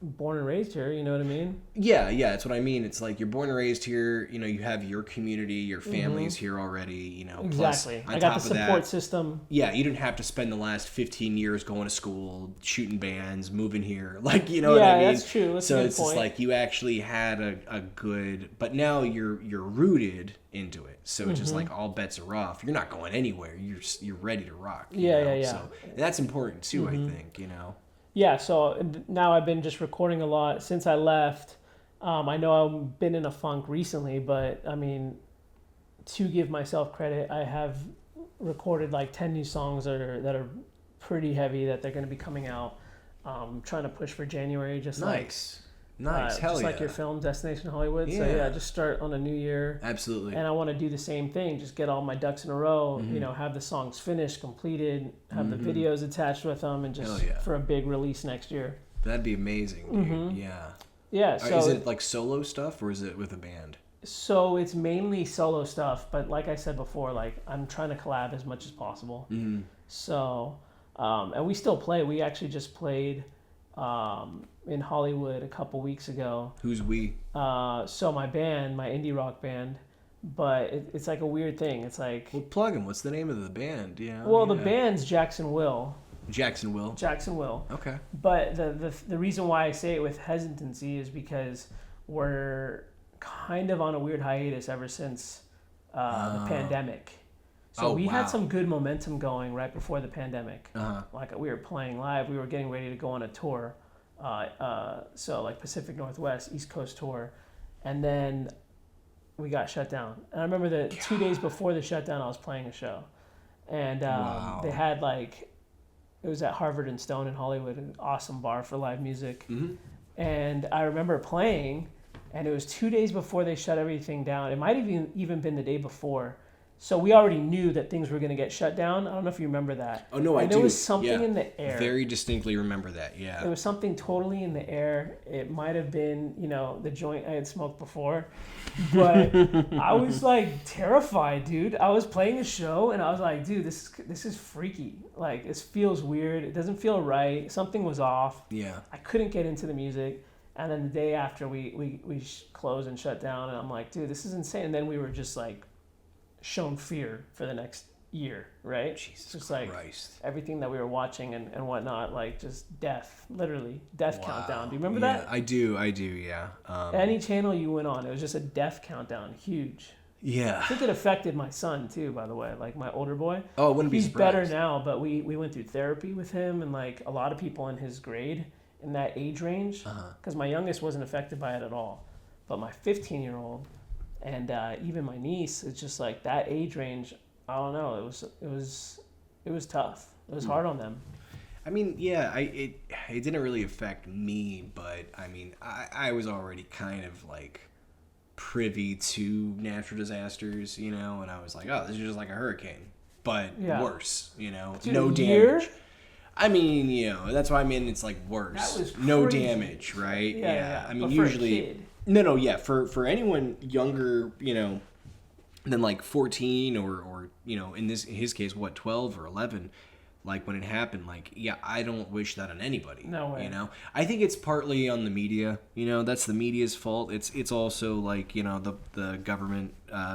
born and raised here, you know what I mean? Yeah, that's what I mean. It's you're born and raised here, you have your community, your family's here already, Exactly. Plus, I got the support system. Yeah, you didn't have to spend the last 15 years going to school, shooting bands, moving here. What I mean? Yeah, that's true. That's so a good it's point. just you actually had a good, but now you're rooted into it. So it's just all bets are off. You're not going anywhere. You're ready to rock. Yeah. So that's important too, I think, Yeah, so now I've been just recording a lot since I left. I know I've been in a funk recently, but to give myself credit, I have recorded 10 new songs that are pretty heavy that they're going to be coming out. Trying to push for January, just nice. Hell just your film, Destination Hollywood. Yeah. So just start on a new year. Absolutely. And I want to do the same thing. Just get all my ducks in a row. Have the songs finished, completed, have the videos attached with them, and just for a big release next year. That'd be amazing, dude. Yeah. Yeah. So is it solo stuff or is it with a band? So it's mainly solo stuff, but like I said before, I'm trying to collab as much as possible. So, and we still play. We actually just played in Hollywood a couple weeks ago. Who's we? So my band, my indie rock band, but it's like a weird thing. It's like, Well, plug him. What's the name of the band? Yeah. well, the band's Jackson Will. Jacksonville. Jackson Will. Okay. But the reason why I say it with hesitancy is because we're kind of on a weird hiatus ever since the pandemic. So we had some good momentum going right before the pandemic. Like we were playing live. We were getting ready to go on a tour. So like Pacific Northwest, East Coast tour. And then we got shut down. And I remember that 2 days before the shutdown, I was playing a show. And they had like, it was at Harvard and Stone in Hollywood, an awesome bar for live music. Mm-hmm. And I remember playing, and it was 2 days before they shut everything down. It might have even been the day before. So we already knew that things were going to get shut down. I don't know if you remember that. Oh, no, I do. There was something in the air. Very distinctly remember that, yeah. There was something totally in the air. It might have been, the joint I had smoked before. But I was like terrified, dude. I was playing a show, and I was like, dude, this is freaky. Like, this feels weird. It doesn't feel right. Something was off. Yeah. I couldn't get into the music. And then the day after, we closed and shut down, and I'm like, dude, this is insane. And then we were just like, shown fear for the next year, right? Jesus just Christ. Like everything that we were watching and whatnot, like just death, literally death countdown. Do you remember that? I do, yeah. Any channel you went on, it was just a death countdown, huge. Yeah. I think it affected my son too, by the way, like my older boy. Oh, I wouldn't be surprised. He's better now, but we went through therapy with him, and like a lot of people in his grade in that age range, because my youngest wasn't affected by it at all, but my 15-year-old and even my niece, it's just like that age range. I don't know. It was tough. It was hard on them. I mean, yeah, it didn't really affect me, but I mean, I was already kind of like privy to natural disasters, and I was like, oh, this is just like a hurricane, but worse, Dude, no damage. Year? I mean, that's why I mean it's like worse. That was crazy. No damage, right? Yeah. I mean, but usually. For a kid. No, yeah. For anyone younger, than like 14 or in his case, 12 or 11, like when it happened, like, yeah, I don't wish that on anybody. No way. I think it's partly on the media. That's the media's fault. It's also like the government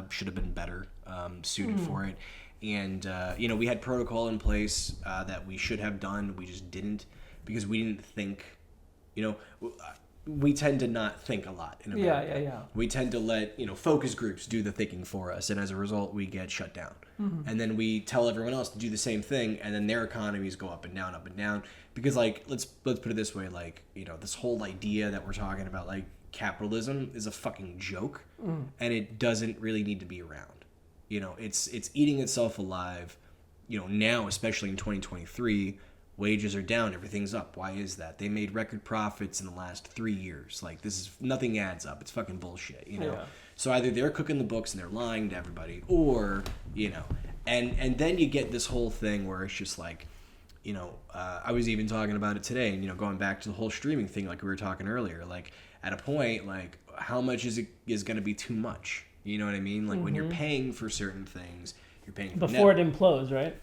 should have been better suited for it. And we had protocol in place that we should have done. We just didn't because we didn't think. We tend to not think a lot in America. Yeah. We tend to let, focus groups do the thinking for us, and as a result, we get shut down. Mm-hmm. And then we tell everyone else to do the same thing, and then their economies go up and down. Because, like, let's put it this way, like, this whole idea that we're talking about, like, capitalism is a fucking joke, and it doesn't really need to be around. It's eating itself alive. Now, especially in 2023. Wages are down, everything's up. Why is that? They made record profits in the last 3 years. Like, nothing adds up. It's fucking bullshit, Yeah. So either they're cooking the books and they're lying to everybody, or, and then you get this whole thing where it's just like, I was even talking about it today, and, going back to the whole streaming thing like we were talking earlier, like, at a point, like, how much is going to be too much? You know what I mean? Like, when you're paying for certain things, you're paying for before it implodes, right?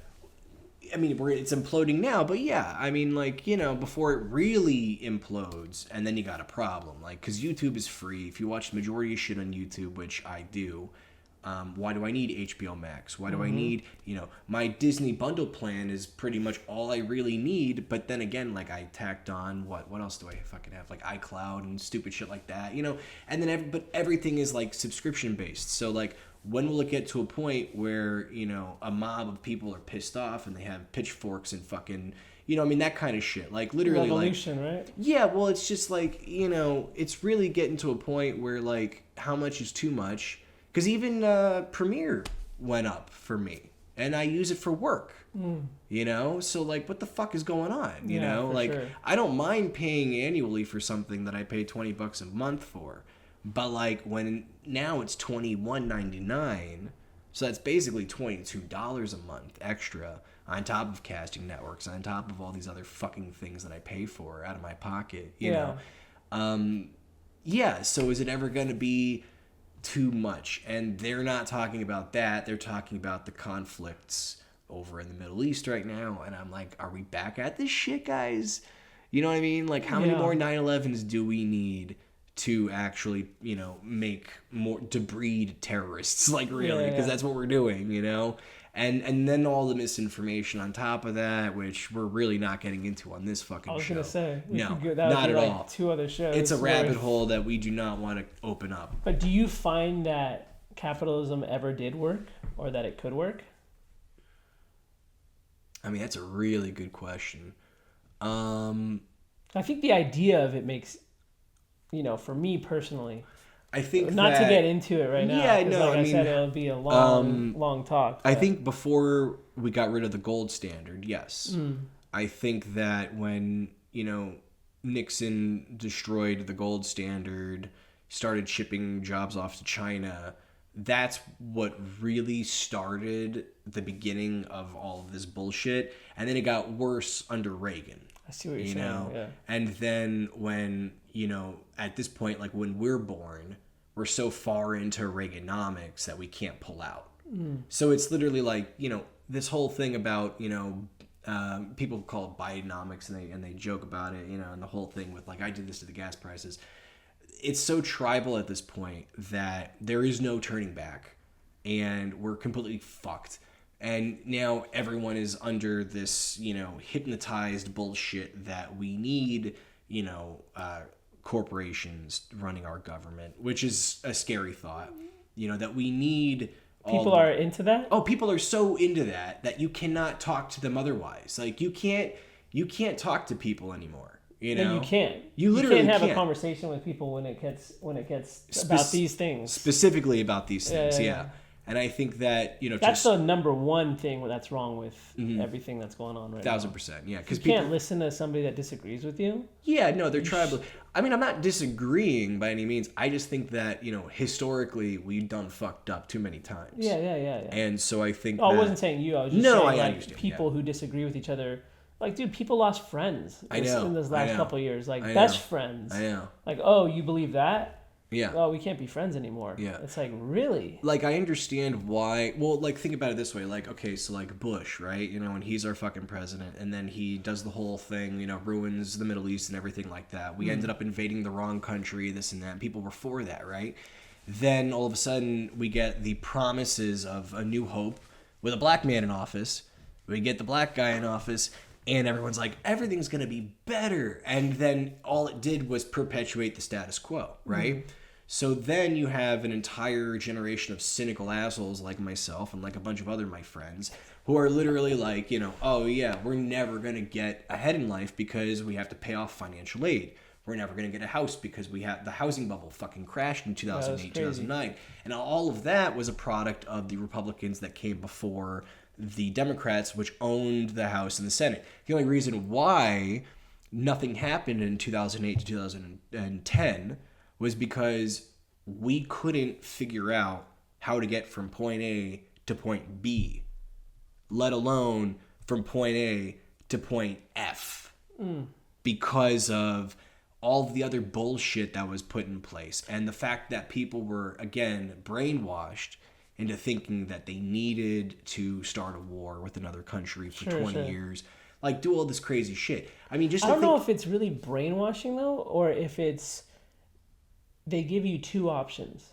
I mean, it's imploding now, but yeah, I mean, like, before it really implodes, and then you got a problem, like, because YouTube is free. If you watch the majority of shit on YouTube, which I do, why do I need HBO Max? Why do I need, my Disney bundle plan is pretty much all I really need, but then again, like, I tacked on, what else do I fucking have? Like, iCloud and stupid shit like that, and then, but everything is, like, subscription-based, so, like, when will it get to a point where, a mob of people are pissed off and they have pitchforks and fucking, that kind of shit. Like, literally, revolution, right? Yeah, well, it's just like, it's really getting to a point where, like, how much is too much? Because even Premiere went up for me, and I use it for work, So, like, what the fuck is going on, Like, sure. I don't mind paying annually for something that I pay $20 a month for. But, like, when now it's $21.99, so that's basically $22 a month extra on top of casting networks, on top of all these other fucking things that I pay for out of my pocket, you know? So is it ever going to be too much? And they're not talking about that. They're talking about the conflicts over in the Middle East right now. And I'm like, are we back at this shit, guys? You know what I mean? Like, how many Yeah. more 9/11s do we need to actually, make more, to breed terrorists? Like, really? Because that's what we're doing, And then all the misinformation on top of that, which we're really not getting into on this fucking show. I was going to say. No, that not would be at like all. 2 other shows. It's a rabbit hole that we do not want to open up. But do you find that capitalism ever did work, or that it could work? I mean, that's a really good question. I think the idea of it makes, for me personally, I think not to get into it right now. Yeah, no, like I said, it'll be a long talk. But. I think before we got rid of the gold standard, yes. I think that when, Nixon destroyed the gold standard, started shipping jobs off to China, that's what really started the beginning of all of this bullshit. And then it got worse under Reagan. I see what you're saying. Yeah. And then when, at this point, like when we're born, we're so far into Reaganomics that we can't pull out. So it's literally like, this whole thing about, people call it Bidenomics and they joke about it, and the whole thing with like, I did this to the gas prices. It's so tribal at this point that there is no turning back, and we're completely fucked. And now everyone is under this, hypnotized bullshit that we need, corporations running our government, which is a scary thought, that we need. People are into that? Oh, people are so into that you cannot talk to them otherwise. Like you can't talk to people anymore. No, you can't. You literally can't have a conversation with people when it gets about these things. Specifically about these things, yeah. And I think that, that's the number one thing that's wrong with everything that's going on right now. 1,000%, yeah. Because you can't listen to somebody that disagrees with you. Yeah, no, they're tribal. I mean, I'm not disagreeing by any means. I just think that, historically, we've done fucked up too many times. Yeah. And so I think I wasn't saying you. I was just saying, I like, understand, people who disagree with each other. Like, dude, people lost friends in this last couple of years. Like, best friends. I know. Like, oh, you believe that? Yeah. Oh, we can't be friends anymore. Yeah. It's like, really? Like, I understand why. Well, like, think about it this way. Like, okay, so, like, Bush, right? And he's our fucking president. And then he does the whole thing, ruins the Middle East and everything like that. We ended up invading the wrong country, this and that. People were for that, right? Then, all of a sudden, we get the promises of a new hope with a black man in office. We get the black guy in office. And everyone's like, everything's going to be better. And then all it did was perpetuate the status quo, right? So then you have an entire generation of cynical assholes like myself and like a bunch of other my friends who are literally like, oh yeah, we're never going to get ahead in life because we have to pay off financial aid. We're never going to get a house because the housing bubble fucking crashed in 2008, 2009. And all of that was a product of the Republicans that came before the Democrats, which owned the House and the Senate. The only reason why nothing happened in 2008 to 2010 was because we couldn't figure out how to get from point A to point B, let alone from point A to point F, because of all of the other bullshit that was put in place. And the fact that people were, again, brainwashed into thinking that they needed to start a war with another country for 20 years. Like, do all this crazy shit. I mean, I don't know if it's really brainwashing, though, or if it's they give you two options.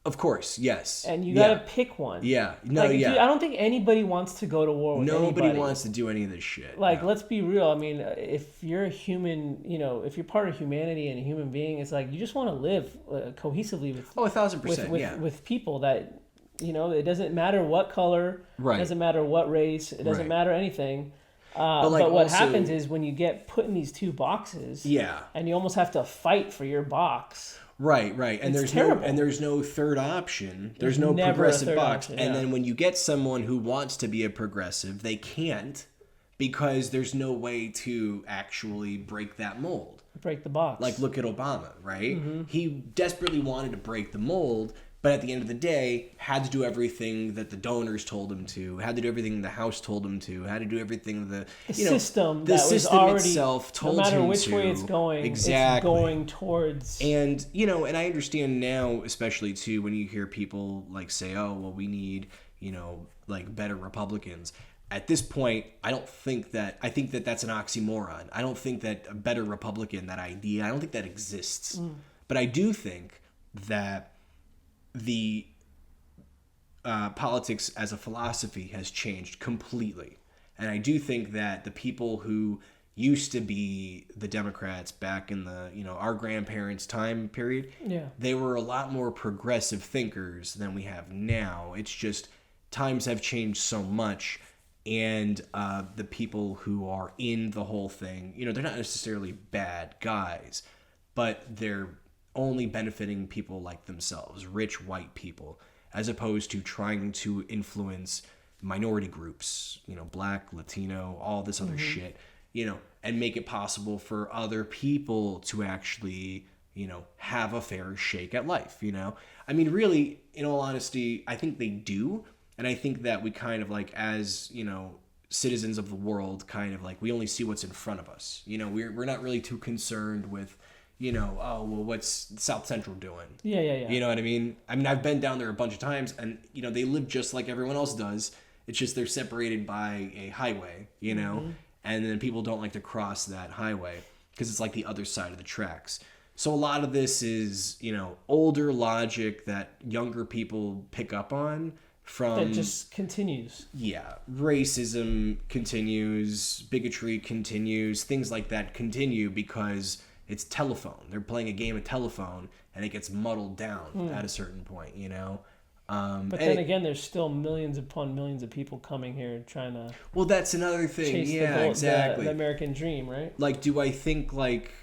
Of course, yes. And you got to pick one. Yeah. No, like, dude, I don't think anybody wants to go to war with anybody. Nobody wants to do any of this shit. Like, let's be real. I mean, if you're a human, if you're part of humanity and a human being, it's like you just want to live cohesively with 1,000%, with people that, it doesn't matter what color, right. It doesn't matter what race, it doesn't matter anything. But what happens is when you get put in these two boxes, and you almost have to fight for your box. Right. And there's no third option. There's no progressive box. Option, and then when you get someone who wants to be a progressive, they can't because there's no way to actually break that mold. Break the box. Like, look at Obama, right? Mm-hmm. He desperately wanted to break the mold, but at the end of the day, had to do everything that the donors told him to, had to do everything the House told him to, had to do everything the system itself told him to. No matter which way it's going, exactly. It's going towards. And, and I understand now, especially too, when you hear people like say, oh, well, we need, like better Republicans. at this point, I think that that's an oxymoron. I don't think that a better Republican, that idea, I don't think that exists. But I do think that the politics as a philosophy has changed completely. And I do think that the people who used to be the Democrats back in the, our grandparents' time period, they were a lot more progressive thinkers than we have now. It's just times have changed so much, and the people who are in the whole thing, they're not necessarily bad guys, but they're only benefiting people like themselves, rich white people, as opposed to trying to influence minority groups, Black, Latino, all this other shit, and make it possible for other people to actually, have a fair shake at life, I mean, really, in all honesty, I think they do. And I think that we kind of like, as, citizens of the world, kind of like, we only see what's in front of us. We're not really too concerned with, what's South Central doing? Yeah. You know what I mean? I've been down there a bunch of times, and, they live just like everyone else does. It's just they're separated by a highway, and then people don't like to cross that highway because it's like the other side of the tracks. So a lot of this is, older logic that younger people pick up on from... That just continues. Yeah. Racism continues, bigotry continues, things like that continue because it's telephone. They're playing a game of telephone, and it gets muddled down at a certain point, But then again, there's still millions upon millions of people coming here trying to... Well, that's another thing. Chase Exactly. The American dream, right? Like, do I think, like...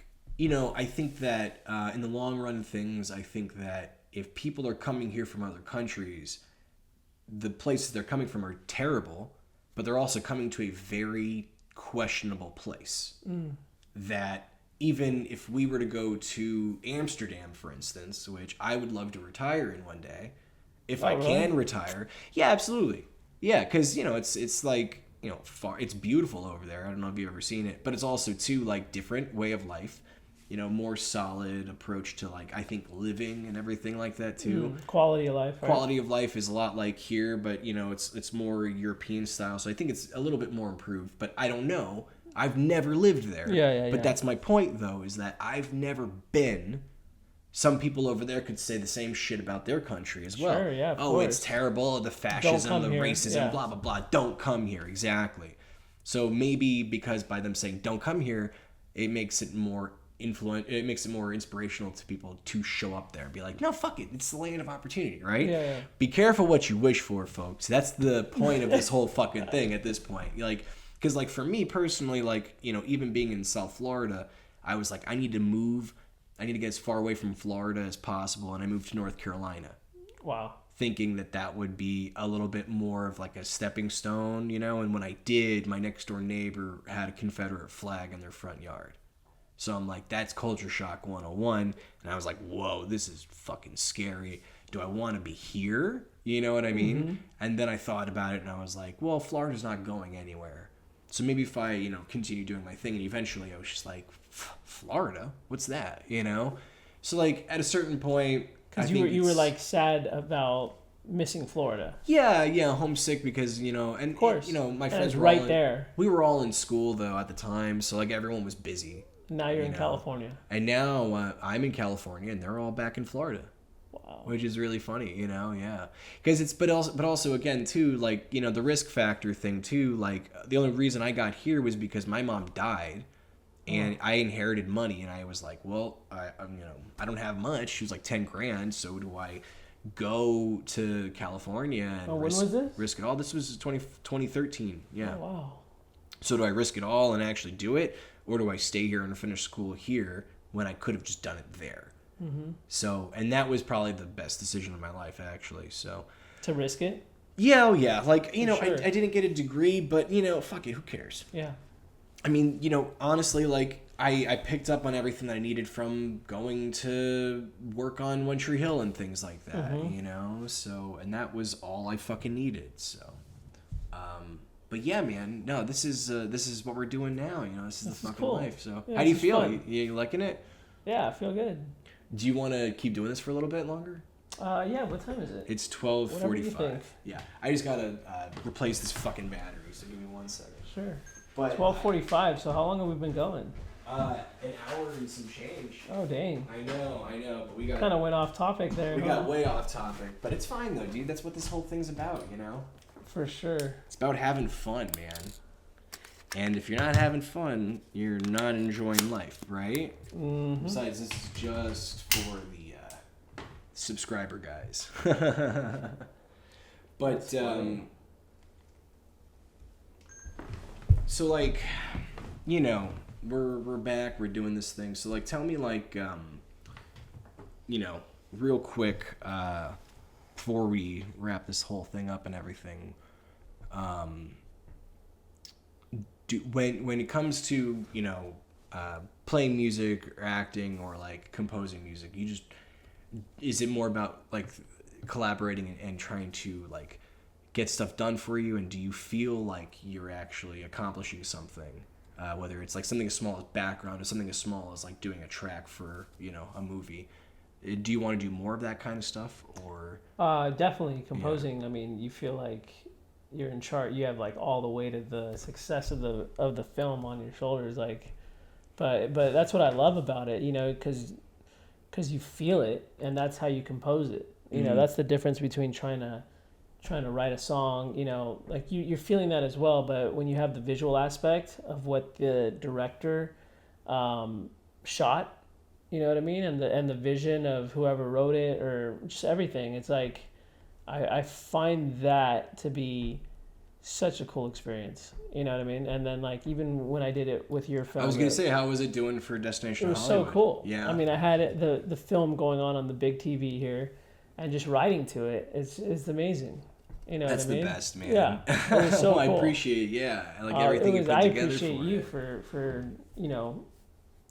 I think that in the long run of things, I think that if people are coming here from other countries, the places they're coming from are terrible, but they're also coming to a very questionable place. That even if we were to go to Amsterdam, for instance, which I would love to retire in one day, if I can retire. Yeah, absolutely. Yeah, because, it's like, it's beautiful over there. I don't know if you've ever seen it, but it's also, too, like, different way of life. More solid approach to, like, I think living and everything like that too. Quality of life. Right? Quality of life is a lot like here, but it's more European style. So I think it's a little bit more improved. But I don't know. I've never lived there. But that's my point, though, is that I've never been. Some people over there could say the same shit about their country as well. Sure, yeah. Of course. It's terrible. The fascism, the racism, blah blah blah. Don't come here. Exactly. So maybe because by them saying don't come here, it makes it more it makes it more inspirational to people to show up there and be like, no, fuck it, it's the land of opportunity, right? Yeah. Be careful what you wish for, folks. That's the point of this whole fucking thing at this point. Like, because like for me personally, like, even being in South Florida, I was like, I need to move. I need to get as far away from Florida as possible, and I moved to North Carolina. Wow. Thinking that would be a little bit more of like a stepping stone, and when I did, my next door neighbor had a Confederate flag in their front yard. So I'm like, that's culture shock 101. And I was like, whoa, this is fucking scary. Do I want to be here? You know what I mean? And then I thought about it and I was like, well, Florida's not going anywhere. So maybe if I, continue doing my thing, and eventually I was just like, Florida? What's that? So like at a certain point, because you were like sad about missing Florida. Yeah, homesick because, and of course. My friends were right there. We were all in school though at the time, so like everyone was busy. Now you're in California. And now I'm in California, and they're all back in Florida. Wow. Which is really funny, yeah. Because but also again too, like, the risk factor thing too. Like the only reason I got here was because my mom died, and I inherited money, and I was like, well, I don't have much. She was like $10,000, so do I go to California and when was this? risk it all? This was 2013. Yeah. Oh, wow. So do I risk it all and actually do it? Or do I stay here and finish school here when I could have just done it there? So, and that was probably the best decision of my life, actually. So to risk it? Yeah. Like, Sure. I didn't get a degree, but, fuck it, who cares? Yeah. I mean, honestly, like, I picked up on everything that I needed from going to work on One Tree Hill and things like that, So, and that was all I fucking needed, so... But yeah, man, no, this is what we're doing now. This is the fucking cool. life. So, yeah, how do you feel? You liking it? Yeah, I feel good. Do you want to keep doing this for a little bit longer? Yeah. What time is it? It's Whatever you 12:45. think. Yeah, I just gotta replace this fucking battery. So give me 1 second. Sure. But 12:45. So how long have we been going? an hour and some change. Oh dang. I know, but we got Kind of went off topic there. we got way off topic. But it's fine though, dude. That's what this whole thing's about, you know. For sure. It's about having fun, man. And if you're not having fun, you're not enjoying life, right? Mm-hmm. Besides, this is just for the subscriber guys. But so like, you know, we're back. We're doing this thing. So like, tell me like, you know, real quick before we wrap this whole thing up and everything. When it comes to, you know, playing music or acting or like composing music, is it more about like collaborating and trying to like get stuff done for you, and do you feel like you're actually accomplishing something, whether it's like something as small as background or something as small as like doing a track for, you know, a movie? Do you want to do more of that kind of stuff, or definitely composing? Yeah. I mean, you feel like you're in charge. You have like all the weight of the success of the film on your shoulders. Like, but that's what I love about it. You know, because you feel it, and that's how you compose it. You know, that's the difference between trying to write a song. You know, like you're feeling that as well. But when you have the visual aspect of what the director shot, you know what I mean, and the vision of whoever wrote it, or just everything. It's like I find that to be such a cool experience. You know what I mean? And then like even when I did it with your film, I was gonna say, how was it doing for Destination Hollywood? It was so cool. Yeah. I mean, I had it, the film going on the big TV here, and just writing to it. It's amazing. You know that's what I mean? The best, man. Yeah. It was so well, cool. I appreciate like everything you put together. I appreciate you for you know,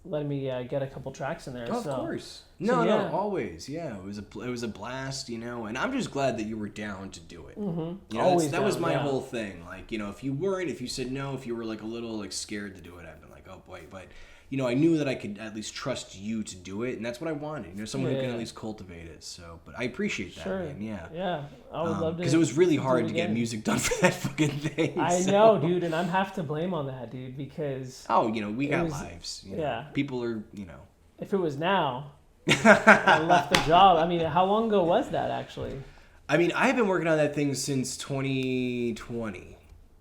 letting me get a couple tracks in there. Oh, so. Of course. No, always. Yeah, it was a blast, you know, and I'm just glad that you were down to do it. Mm-hmm. You know, that was my whole thing. Like, you know, if you said no, if you were like a little like scared to do it, I'd been like, oh boy. But you know, I knew that I could at least trust you to do it, and that's what I wanted. You know, someone who can at least cultivate it. So, but I appreciate that, man. Yeah. Yeah, I would love to. Because it was really hard to get music done for that fucking thing. I know, dude, and I'm half to blame on that, dude, because. Oh, you know, we got lives. You know? Yeah. People are, you know. If it was now, I left the job. I mean, how long ago was that actually? I mean, I've been working on that thing since 2020.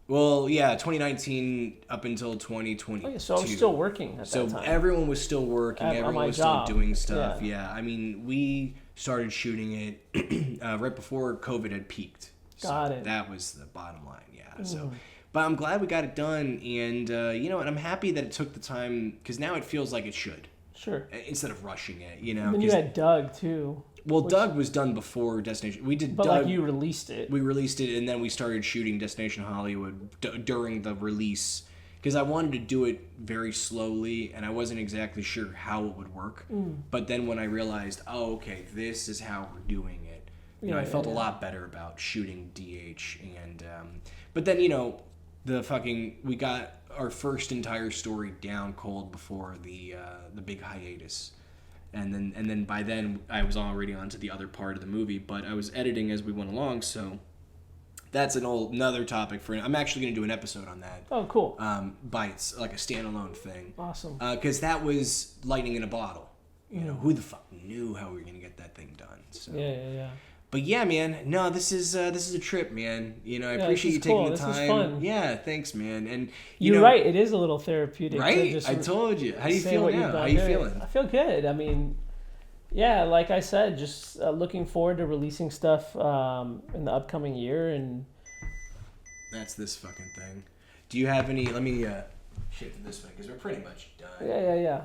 Well, yeah, 2019 up until 2022. Oh, yeah, so I was still working at that time. So everyone was still working. Everyone was still doing stuff. Yeah. I mean, we started shooting it right before COVID had peaked. Got it. That was the bottom line, yeah. So, but I'm glad we got it done, and you know, and I'm happy that it took the time, because now it feels like it should. Sure. Instead of rushing it, you know. And then you had Doug too. Well, Doug was done before Destination. We did. But Doug, like you released it. We released it, and then we started shooting Destination Hollywood during the release, because I wanted to do it very slowly, and I wasn't exactly sure how it would work. But then when I realized, oh, okay, this is how we're doing it, you know, I felt a lot better about shooting DH. And but then, you know, we got our first entire story down cold before the big hiatus. And then by then I was already on to the other part of the movie, but I was editing as we went along, so that's another topic for. I'm actually going to do an episode on that. Oh, cool. By it's like a standalone thing. Awesome. Because that was lightning in a bottle. You know, who the fuck knew how we were going to get that thing done? So. Yeah. But yeah, man. No, this is a trip, man. You know, I appreciate you taking the time. This is fun. Yeah, thanks, man. And you're right. It is a little therapeutic. Right? I told you. How do you feel now? How you feeling? I feel good. I mean, yeah, like I said, just looking forward to releasing stuff in the upcoming year. And that's this fucking thing. Do you have any? Let me shift it this way because we're pretty much done. Yeah.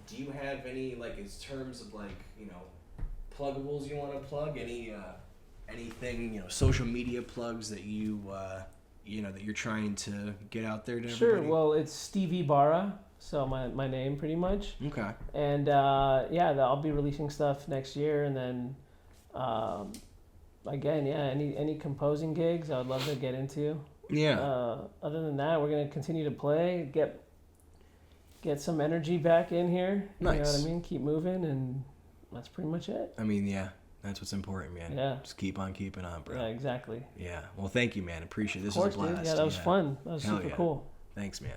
Do you have any, like, in terms of, like, you know, pluggables you want to plug? Anything, you know, social media plugs that you know, that you're trying to get out there to everybody? Sure. Well, it's Stevie Barra, so my name pretty much. Okay. And I'll be releasing stuff next year, and then again, any composing gigs I would love to get into. Yeah. Other than that, we're gonna continue to play, get some energy back in here. Nice. You know what I mean? Keep moving, and that's pretty much it. I mean, yeah. That's what's important, man. Yeah. Just keep on keeping on, bro. Yeah, exactly. Yeah. Well, thank you, man. Appreciate it. This Of course, was a blast. dude. Yeah, that was fun. That was Hell super yeah. cool. Thanks, man.